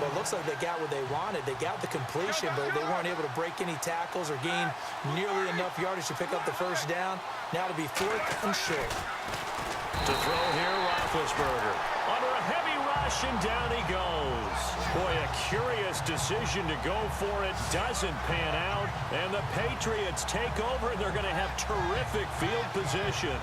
Well, it looks like they got what they wanted. They got the completion, but they weren't able to break any tackles or gain nearly enough yardage to pick up the first down. Now to be fourth and short. To throw here, Roethlisberger. Under a heavy rush, and down he goes. Boy, a curious decision to go for it. Doesn't pan out. And the Patriots take over, and they're going to have terrific field position.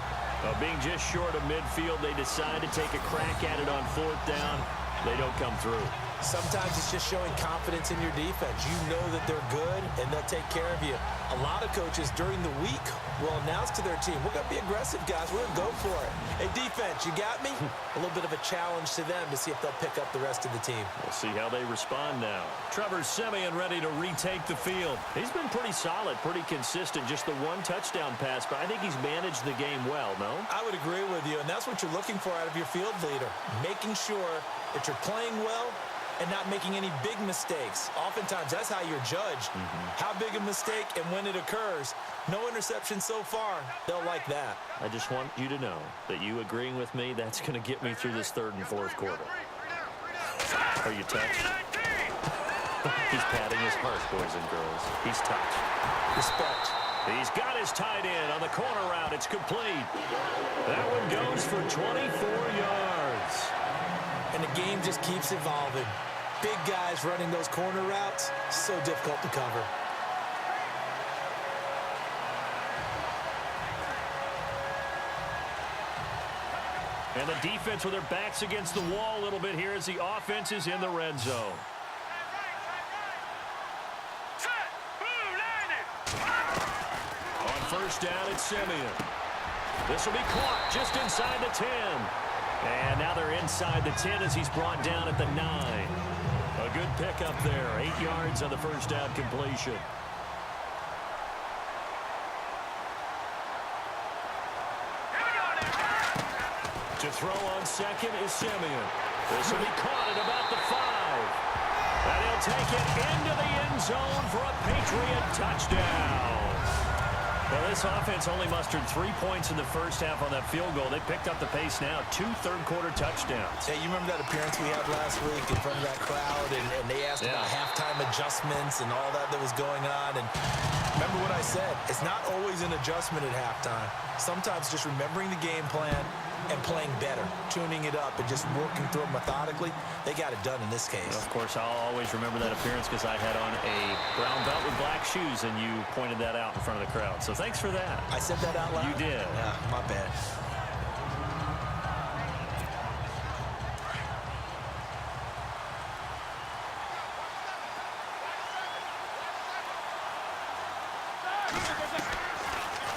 Being just short of midfield, they decide to take a crack at it on fourth down. They don't come through. Sometimes it's just showing confidence in your defense. You know that they're good, and they'll take care of you. A lot of coaches during the week will announce to their team, we're going to be aggressive, guys. We're going to go for it. Hey, defense, you got me? A little bit of a challenge to them to see if they'll pick up the rest of the team. We'll see how they respond now. Trevor Siemian ready to retake the field. He's been pretty solid, pretty consistent. Just the one touchdown pass, but I think he's managed the game well, no? I would agree with you, and that's what you're looking for out of your field leader. Making sure that you're playing well and not making any big mistakes. Oftentimes, that's how you're judged. How big a mistake and when it occurs. No interception so far. They'll like that. I just want you to know that you agreeing with me, that's going to get me through this third and fourth quarter. Are you touched? He's patting his heart, boys and girls. He's touched. Respect. He's got his tight end on the corner route. It's complete. That one goes for 24 yards. And the game just keeps evolving. Big guys running those corner routes, so difficult to cover. And the defense with their backs against the wall a little bit here as the offense is in the red zone. On first down, it's Siemian. This will be caught just inside the 10. And now they're inside the 10 as he's brought down at the 9. A good pickup there. 8 yards on the first down completion. To throw on second is Siemian. This will be caught at about the 5. And he'll take it into the end zone for a Patriot touchdown. Well, this offense only mustered 3 points in the first half on that field goal. They picked up the pace now. 2 third-quarter touchdowns. Hey, you remember that appearance we had last week in front of that crowd, and they asked about halftime adjustments and all that was going on. And remember what I said. It's not always an adjustment at halftime. Sometimes just remembering the game plan and playing better, tuning it up and just working through it methodically. They got it done in this case. Of course, I'll always remember that appearance because I had on a brown belt with black shoes, and you pointed that out in front of the crowd. So thanks for that. I said that out loud? You did. Yeah, my bad.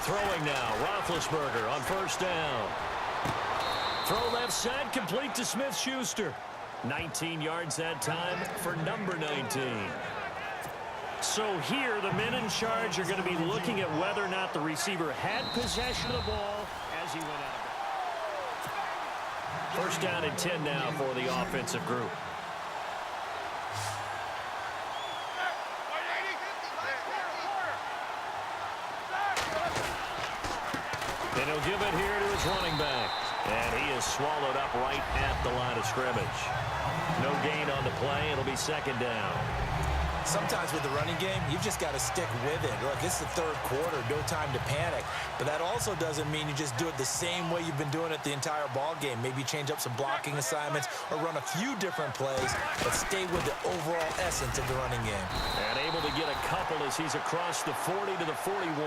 Throwing now, Roethlisberger on first down. Throw left side, complete to Smith-Schuster. 19 yards that time for number 19. So here, the men in charge are going to be looking at whether or not the receiver had possession of the ball as he went out. First down and 10 now for the offensive group. And he'll give it here to his running back. And he is swallowed up right at the line of scrimmage. No gain on the play. It'll be second down. Sometimes with the running game, you've just got to stick with it. Look, it's the third quarter, no time to panic. But that also doesn't mean you just do it the same way you've been doing it the entire ball game. Maybe change up some blocking assignments or run a few different plays, but stay with the overall essence of the running game. And able to get a couple as he's across the 40 to the 41.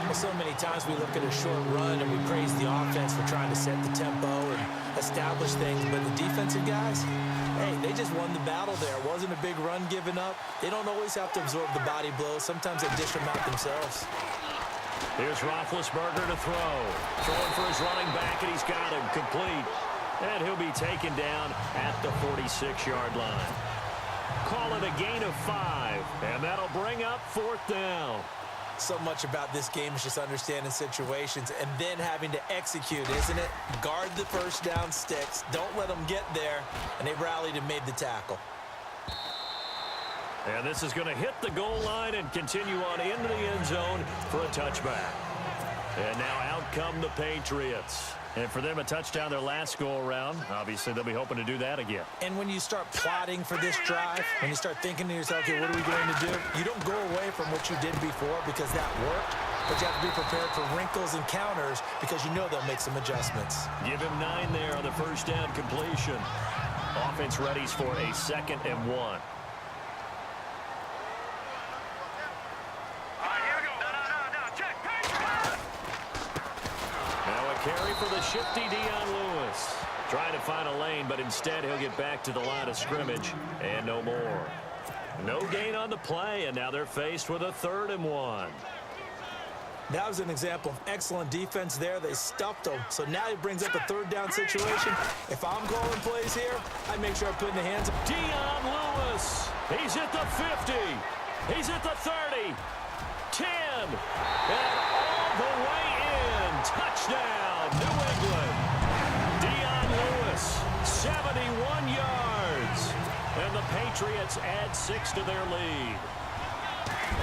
Well, so many times we look at a short run and we praise the offense for trying to set the tempo and establish things, but the defensive guys, hey, they just won the battle there. It wasn't a big run given up. They don't always have to absorb the body blows. Sometimes they dish them out themselves. Here's Roethlisberger to throw. Throwing for his running back, and he's got him complete. And he'll be taken down at the 46-yard line. Call it a gain of 5, and that'll bring up fourth down. So much about this game is just understanding situations and then having to execute, isn't it? Guard the first down sticks. Don't let them get there. And they rallied and made the tackle. And this is going to hit the goal line and continue on into the end zone for a touchback. And now out come the Patriots. And for them, a touchdown their last go-around. Obviously, they'll be hoping to do that again. And when you start plotting for this drive, when you start thinking to yourself, okay, what are we going to do? You don't go away from what you did before because that worked, but you have to be prepared for wrinkles and counters because you know they'll make some adjustments. Give him 9 there on the first down completion. Offense readies for a 2nd and 1. Carry for the shifty Dion Lewis. Trying to find a lane, but instead he'll get back to the line of scrimmage and no more. No gain on the play, and now they're faced with a 3rd and 1. That was an example of excellent defense there. They stuffed them. So now it brings up a 3rd down situation. If I'm calling plays here, I make sure I put in the hands of Dion Lewis. He's at the 50. He's at the 30. 10. And all the way in. Touchdown, New England. Dion Lewis, 71 yards. And the Patriots add 6 to their lead.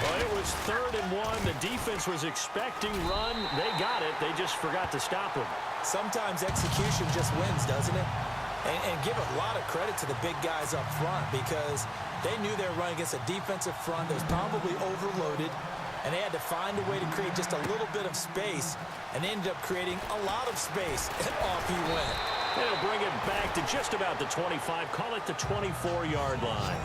Well, it was 3rd and 1. The defense was expecting run. They got it. They just forgot to stop him. Sometimes execution just wins, doesn't it? And give a lot of credit to the big guys up front because they knew they were running against a defensive front that was probably overloaded, and they had to find a way to create just a little bit of space, and they ended up creating a lot of space, and off he went. They'll bring it back to just about the 25, call it the 24-yard line.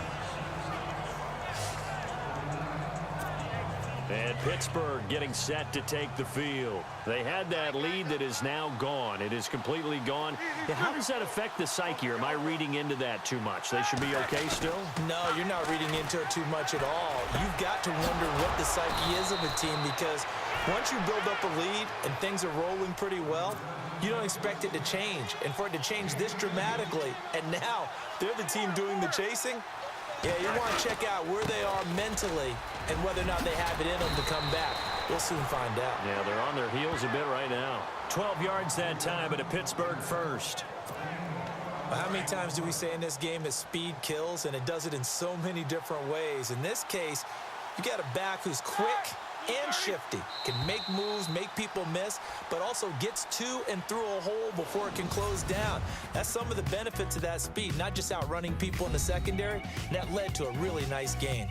And Pittsburgh getting set to take the field. They had that lead that is now gone. It is completely gone. And how does that affect the psyche? Or am I reading into that too much? They should be okay still? No, you're not reading into it too much at all. You've got to wonder what the psyche is of a team because once you build up a lead and things are rolling pretty well, you don't expect it to change. And for it to change this dramatically, and now they're the team doing the chasing, yeah, you want to check out where they are mentally and whether or not they have it in them to come back. We'll soon find out. Yeah, they're on their heels a bit right now. 12 yards that time, but a Pittsburgh first. Well, how many times do we say in this game that speed kills, and it does it in so many different ways? In this case, you got a back who's quick and shifty, can make moves, make people miss, but also gets to and through a hole before it can close down. That's some of the benefits of that speed, not just outrunning people in the secondary. That led to a really nice gain.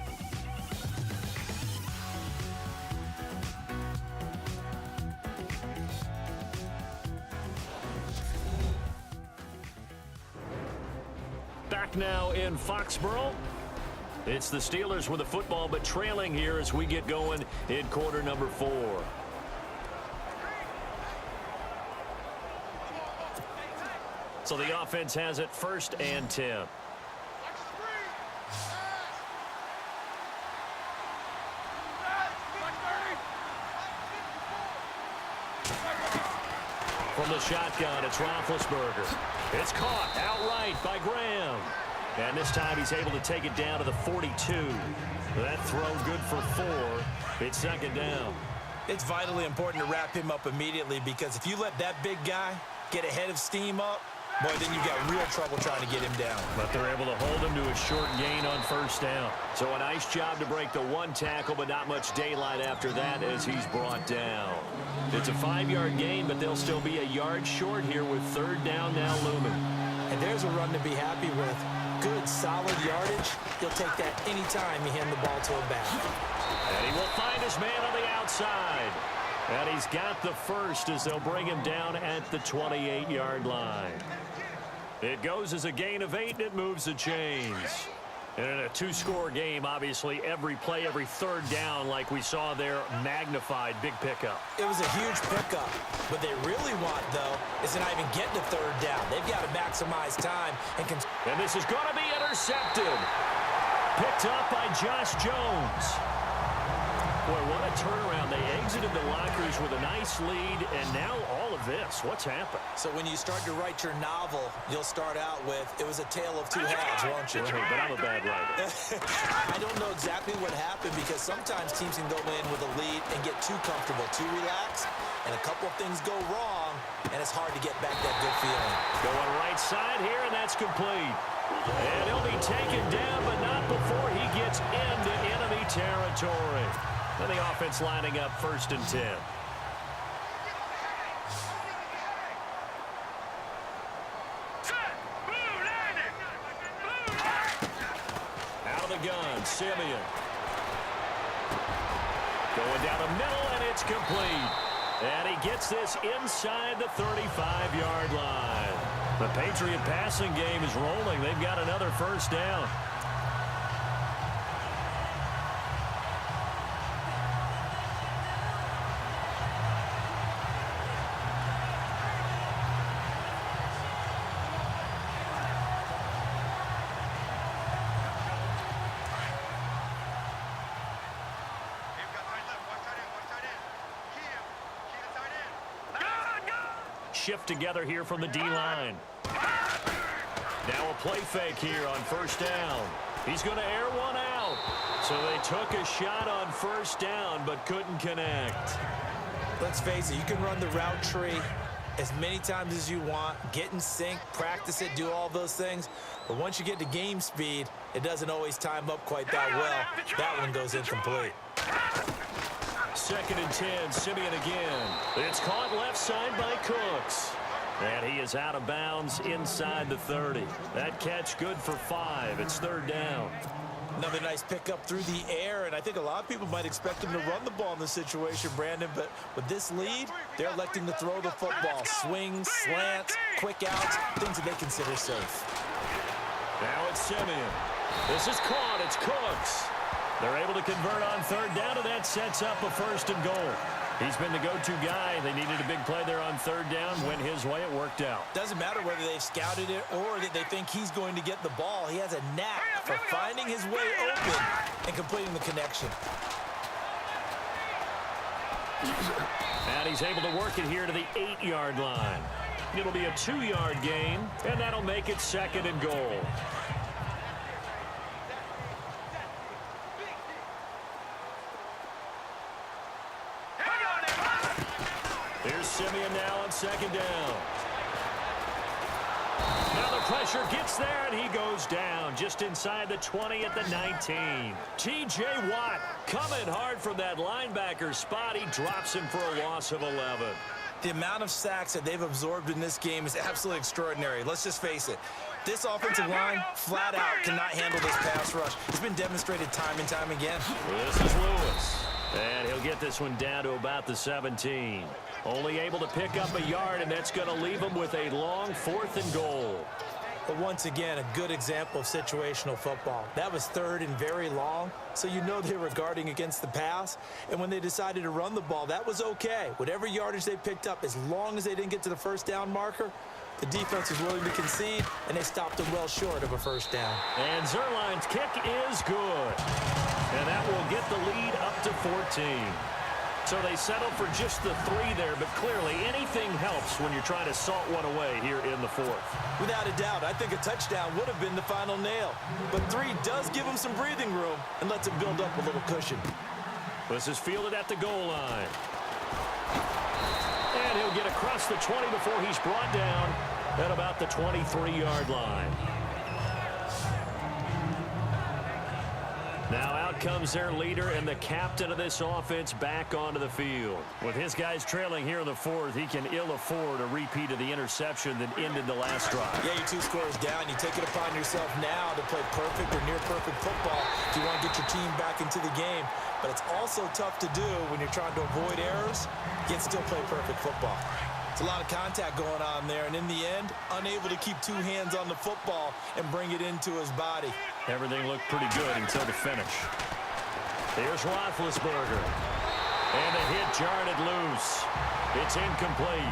Back now in Foxborough. It's the Steelers with the football, but trailing here as we get going in quarter number 4. So the offense has it 1st and 10. From the shotgun, it's Roethlisberger. It's caught outright by Graham. And this time he's able to take it down to the 42. That throw good for 4. It's 2nd down. It's vitally important to wrap him up immediately because if you let that big guy get a head of steam up, boy, then you've got real trouble trying to get him down. But they're able to hold him to a short gain on first down. So a nice job to break the one tackle, but not much daylight after that as he's brought down. It's a 5-yard gain, but they'll still be a yard short here with third down now looming. And there's a run to be happy with. Good, solid yardage. He'll take that anytime you hand the ball to him back. And he will find his man on the outside. And he's got the first as they'll bring him down at the 28-yard line. It goes as a gain of 8, and it moves the chains. And in a 2-score game, obviously, every play, every third down, like we saw there, magnified, big pickup. It was a huge pickup. What they really want, though, is to not even get to third down. They've got to maximize time. And this is going to be intercepted. Picked up by Josh Jones. Boy, what a turnaround. They exited the lockers with a nice lead, and now all of this. What's happened? So when you start to write your novel, you'll start out with, it was a tale of two halves, won't you? Right, but I'm a bad writer. I don't know exactly what happened because sometimes teams can go in with a lead and get too comfortable, too relaxed, and a couple of things go wrong, and it's hard to get back that good feeling. Going right side here, and that's complete. And he'll be taken down, but not before he gets into enemy territory. And the offense lining up 1st and 10. Out of the gun, Simeon. Going down the middle, and it's complete. And he gets this inside the 35-yard line. The Patriot passing game is rolling. They've got another first down. Shift together here from the D-line. Now a play fake here on first down. He's going to air one out. So they took a shot on first down but couldn't connect. Let's face it, you can run the route tree as many times as you want, get in sync, practice it, do all those things. But once you get to game speed, it doesn't always time up quite that well. That one goes incomplete. 2nd and 10, Simeon again. It's caught left side by Cooks. And he is out of bounds inside the 30. That catch good for 5. It's third down. Another nice pickup through the air, and I think a lot of people might expect him to run the ball in this situation, Brandon, but with this lead, they're electing to throw the football. Swings, slants, quick outs, things that they consider safe. Now it's Simeon. This is caught. It's Cooks. They're able to convert on third down, and that sets up a 1st and goal. He's been the go-to guy. They needed a big play there on third down. Went his way. It worked out. Doesn't matter whether they've scouted it or that they think he's going to get the ball. He has a knack for finding his way open and completing the connection. And he's able to work it here to the 8-yard line. It'll be a 2-yard gain, and that'll make it 2nd and goal. Here's Simeon now on 2nd down. Now the pressure gets there, and he goes down just inside the 20 at the 19. T.J. Watt coming hard from that linebacker spot. He drops him for a loss of 11. The amount of sacks that they've absorbed in this game is absolutely extraordinary. Let's just face it. This offensive line, flat out, cannot handle this pass rush. It's been demonstrated time and time again. This is Lewis. And he'll get this one down to about the 17. Only able to pick up a yard, and that's going to leave him with a long 4th and goal. But once again, a good example of situational football. That was 3rd and very long, so you know they were guarding against the pass. And when they decided to run the ball, that was okay. Whatever yardage they picked up, as long as they didn't get to the first down marker, the defense was willing to concede, and they stopped them well short of a first down. And Zerline's kick is good. And that will get the lead up to 14. So they settle for just the 3 there, but clearly anything helps when you're trying to salt one away here in the 4th. Without a doubt, I think a touchdown would have been the final nail. But 3 does give them some breathing room and lets them build up a little cushion. This is fielded at the goal line. And he'll get across the 20 before he's brought down at about the 23-yard line. Now out comes their leader and the captain of this offense back onto the field. With his guys trailing here in the fourth, he can ill afford a repeat of the interception that ended the last drive. Yeah, you're 2 scores down. You take it upon yourself now to play perfect or near perfect football if you want to get your team back into the game. But it's also tough to do when you're trying to avoid errors, yet still play perfect football. It's a lot of contact going on there, and in the end, unable to keep 2 hands on the football and bring it into his body. Everything looked pretty good until the finish. Here's Roethlisberger. And the hit jarred it loose. It's incomplete.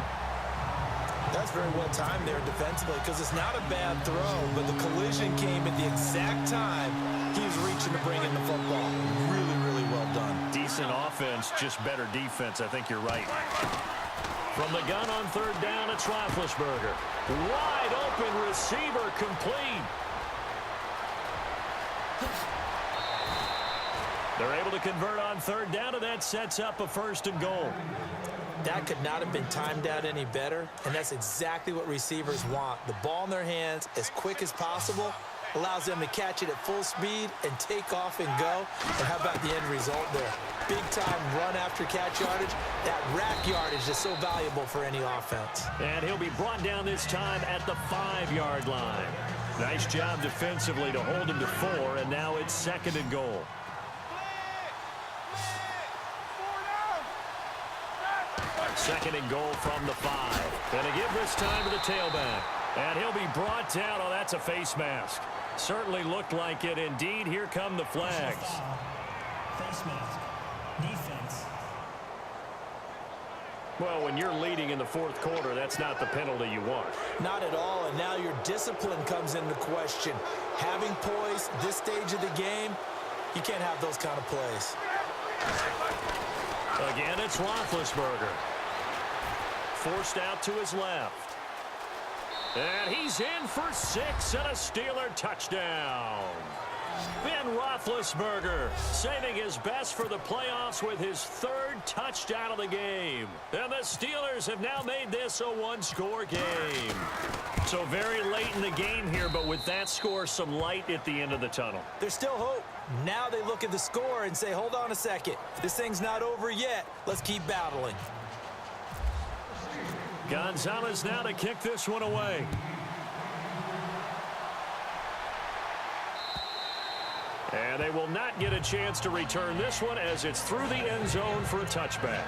That's very well timed there defensively because it's not a bad throw, but the collision came at the exact time he was reaching to bring in the football. Really, really well done. Decent offense, just better defense. I think you're right. From the gun on third down, it's Roethlisberger. Wide open receiver complete. They're able to convert on third down, and that sets up a 1st and goal. That could not have been timed out any better, and that's exactly what receivers want. The ball in their hands as quick as possible allows them to catch it at full speed and take off and go. And how about the end result there? Big-time run after catch yardage. That rack yardage is so valuable for any offense. And he'll be brought down this time at the 5-yard line. Nice job defensively to hold him to 4, and now it's 2nd and goal. Second and goal from the 5. Gonna give this time to the tailback. And he'll be brought down. Oh, that's a face mask. Certainly looked like it. Indeed, here come the flags. Face mask. Defense. Well, when you're leading in the 4th quarter, that's not the penalty you want. Not at all, and now your discipline comes into question. Having poise this stage of the game, you can't have those kind of plays. Again, it's Roethlisberger. Forced out to his left. And he's in for 6 and a Steeler touchdown. Ben Roethlisberger saving his best for the playoffs with his 3rd touchdown of the game. And the Steelers have now made this a 1-score game. So very late in the game here, but with that score, some light at the end of the tunnel. There's still hope. Now they look at the score and say, hold on a second. This thing's not over yet. Let's keep battling. Gonzalez now to kick this one away. And they will not get a chance to return this one as it's through the end zone for a touchback.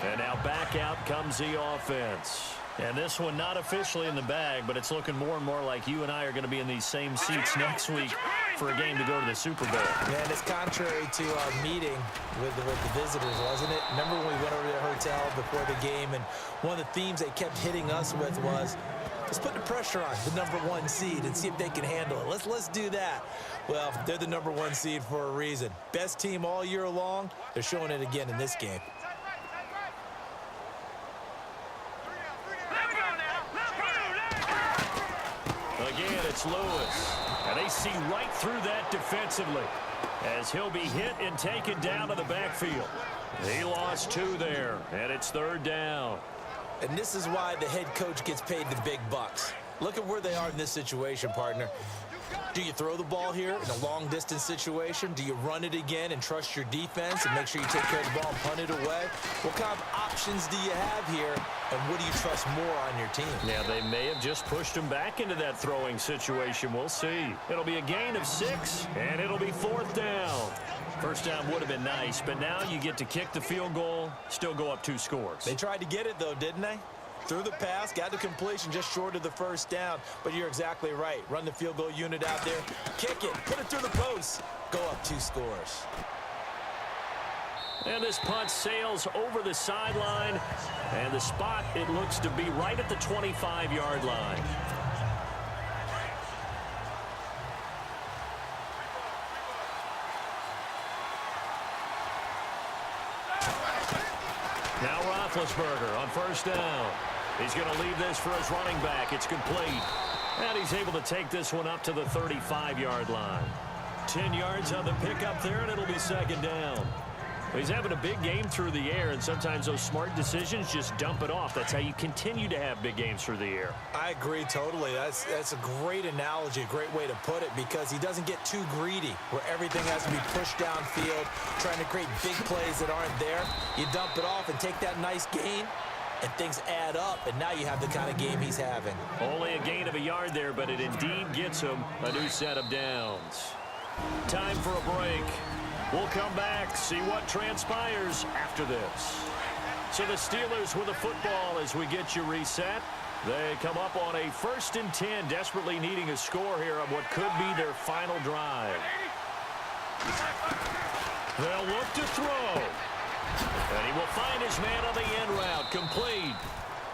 And now back out comes the offense. And this one not officially in the bag, but it's looking more and more like you and I are going to be in these same seats next week for a game to go to the Super Bowl. Man, it's contrary to our meeting with the visitors, wasn't it? Remember when we went over to the hotel before the game, and one of the themes they kept hitting us with was, let's put the pressure on the #1 seed and see if they can handle it. Let's do that. Well, they're the #1 seed for a reason. Best team all year long. They're showing it again in this game. Again, it's Lewis. And they see right through that defensively as he'll be hit and taken down to the backfield. He lost 2 there, and it's 3rd down. And this is why the head coach gets paid the big bucks. Look at where they are in this situation, partner. Do you throw the ball here in a long-distance situation? Do you run it again and trust your defense and make sure you take care of the ball and punt it away? What kind of options do you have here, and what do you trust more on your team? Yeah, they may have just pushed him back into that throwing situation. We'll see. It'll be a gain of 6, and it'll be 4th down. First down would have been nice, but now you get to kick the field goal, still go up 2 scores. They tried to get it, though, didn't they? Threw the pass, got the completion just short of the 1st down. But you're exactly right. Run the field goal unit out there, kick it, put it through the post, go up 2 scores. And this punt sails over the sideline, and the spot, it looks to be right at the 25-yard line. Now Roethlisberger on 1st down. He's going to leave this for his running back. It's complete. And he's able to take this one up to the 35-yard line. 10 yards on the pickup there, and it'll be 2nd down. He's having a big game through the air, and sometimes those smart decisions just dump it off. That's how you continue to have big games through the air. I agree totally. That's a great analogy, a great way to put it, because he doesn't get too greedy where everything has to be pushed downfield, trying to create big plays that aren't there. You dump it off and take that nice gain, and things add up, and now you have the kind of game he's having. Only a gain of a yard there, but it indeed gets him a new set of downs. Time for a break. We'll come back, see what transpires after this. So the Steelers with the football as we get you reset. They come up on a 1st and 10, desperately needing a score here on what could be their final drive. They'll look to throw. And he will find his man on the end route, complete.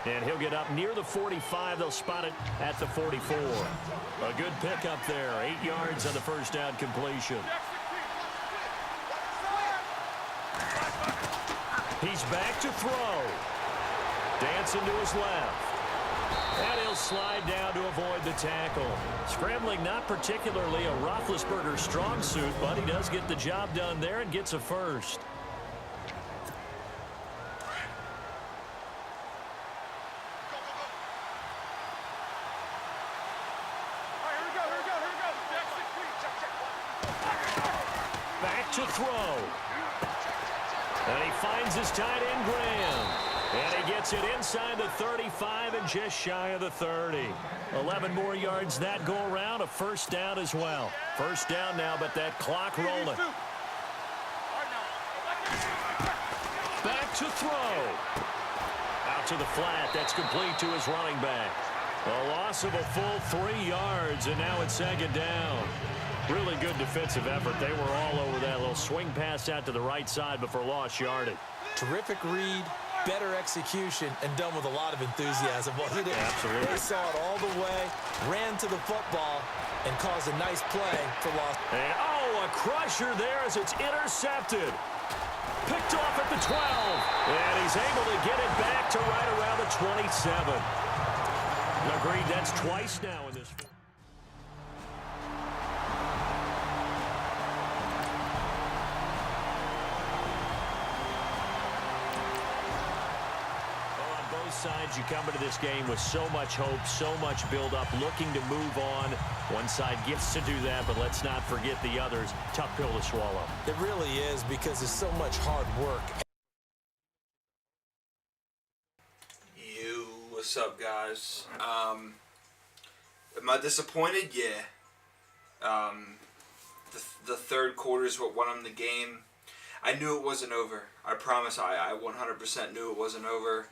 And he'll get up near the 45. They'll spot it at the 44. A good pickup there, 8 yards on the first down completion. He's back to throw. Dancing to his left. And he'll slide down to avoid the tackle. Scrambling, not particularly a Roethlisberger strong suit, but he does get the job done there and gets a first. Back to throw. And he finds his tight end, Graham. And he gets it inside the 35 and just shy of the 30. 11 more yards that go around, a first down as well. First down now, but that clock rolling. Back to throw. Out to the flat. That's complete to his running back. A loss of a full 3 yards, and now it's 2nd down. Really good defensive effort. They were all over that little swing pass out to the right side before lost yardage. Terrific read, better execution, and done with a lot of enthusiasm, wasn't it? Absolutely. They saw it all the way, ran to the football, and caused a nice play for loss. And, oh, a crusher there as it's intercepted. Picked off at the 12. And he's able to get it back to right around the 27. Agreed, that's twice now in this. Sides, you come into this game with so much hope, so much build-up, looking to move on. One side gets to do that, but let's not forget the others. Tough pill to swallow. It really is, because there's so much hard work. What's up, guys? Am I disappointed? Yeah. The third quarter is what won them the game. I knew it wasn't over. I promise I 100% knew it wasn't over.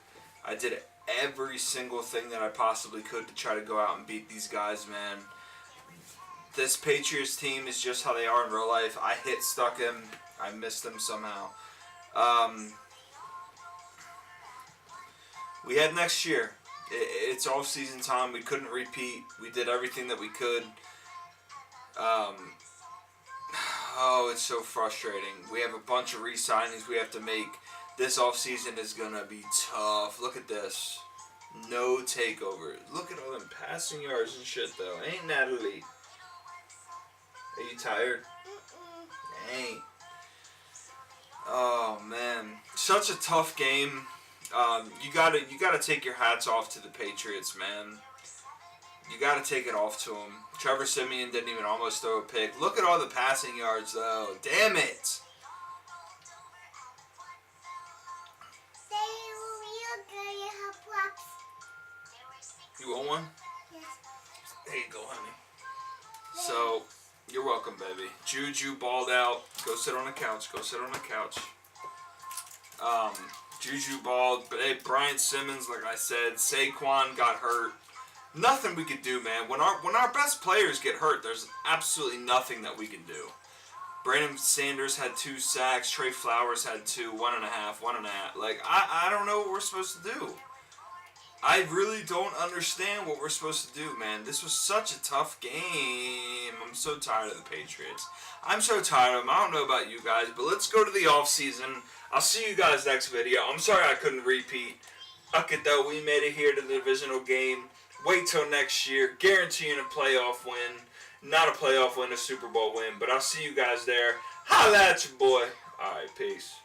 I did every single thing that I possibly could to try to go out and beat these guys, man. This Patriots team is just how they are in real life. I stuck him. I missed them somehow. We had next year. It's off-season time. We couldn't repeat. We did everything that we could. Oh, it's so frustrating. We have a bunch of re-signings we have to make. This offseason is going to be tough. Look at this. No takeover. Look at all them passing yards and shit, though. Ain't that elite? Are you tired? Ain't. Oh, man. Such a tough game. You gotta take your hats off to the Patriots, man. You gotta take it off to them. Trevor Siemian didn't even almost throw a pick. Look at all the passing yards, though. Damn it. You want one? Yes. There you go, honey. So, you're welcome, baby. Juju balled out. Go sit on the couch. Go sit on the couch. Juju balled. But hey, Brian Simmons, like I said, Saquon got hurt. Nothing we could do, man. When our best players get hurt, there's absolutely nothing that we can do. Brandon Sanders had 2 sacks. Trey Flowers had 2, 1.5, 1.5. Like, I don't know what we're supposed to do. I really don't understand what we're supposed to do, man. This was such a tough game. I'm so tired of the Patriots. I'm so tired of them. I don't know about you guys, but let's go to the offseason. I'll see you guys next video. I'm sorry I couldn't repeat. Fuck it, though. We made it here to the divisional game. Wait till next year. Guaranteeing a playoff win. Not a playoff win, a Super Bowl win. But I'll see you guys there. Holla at your boy. All right, peace.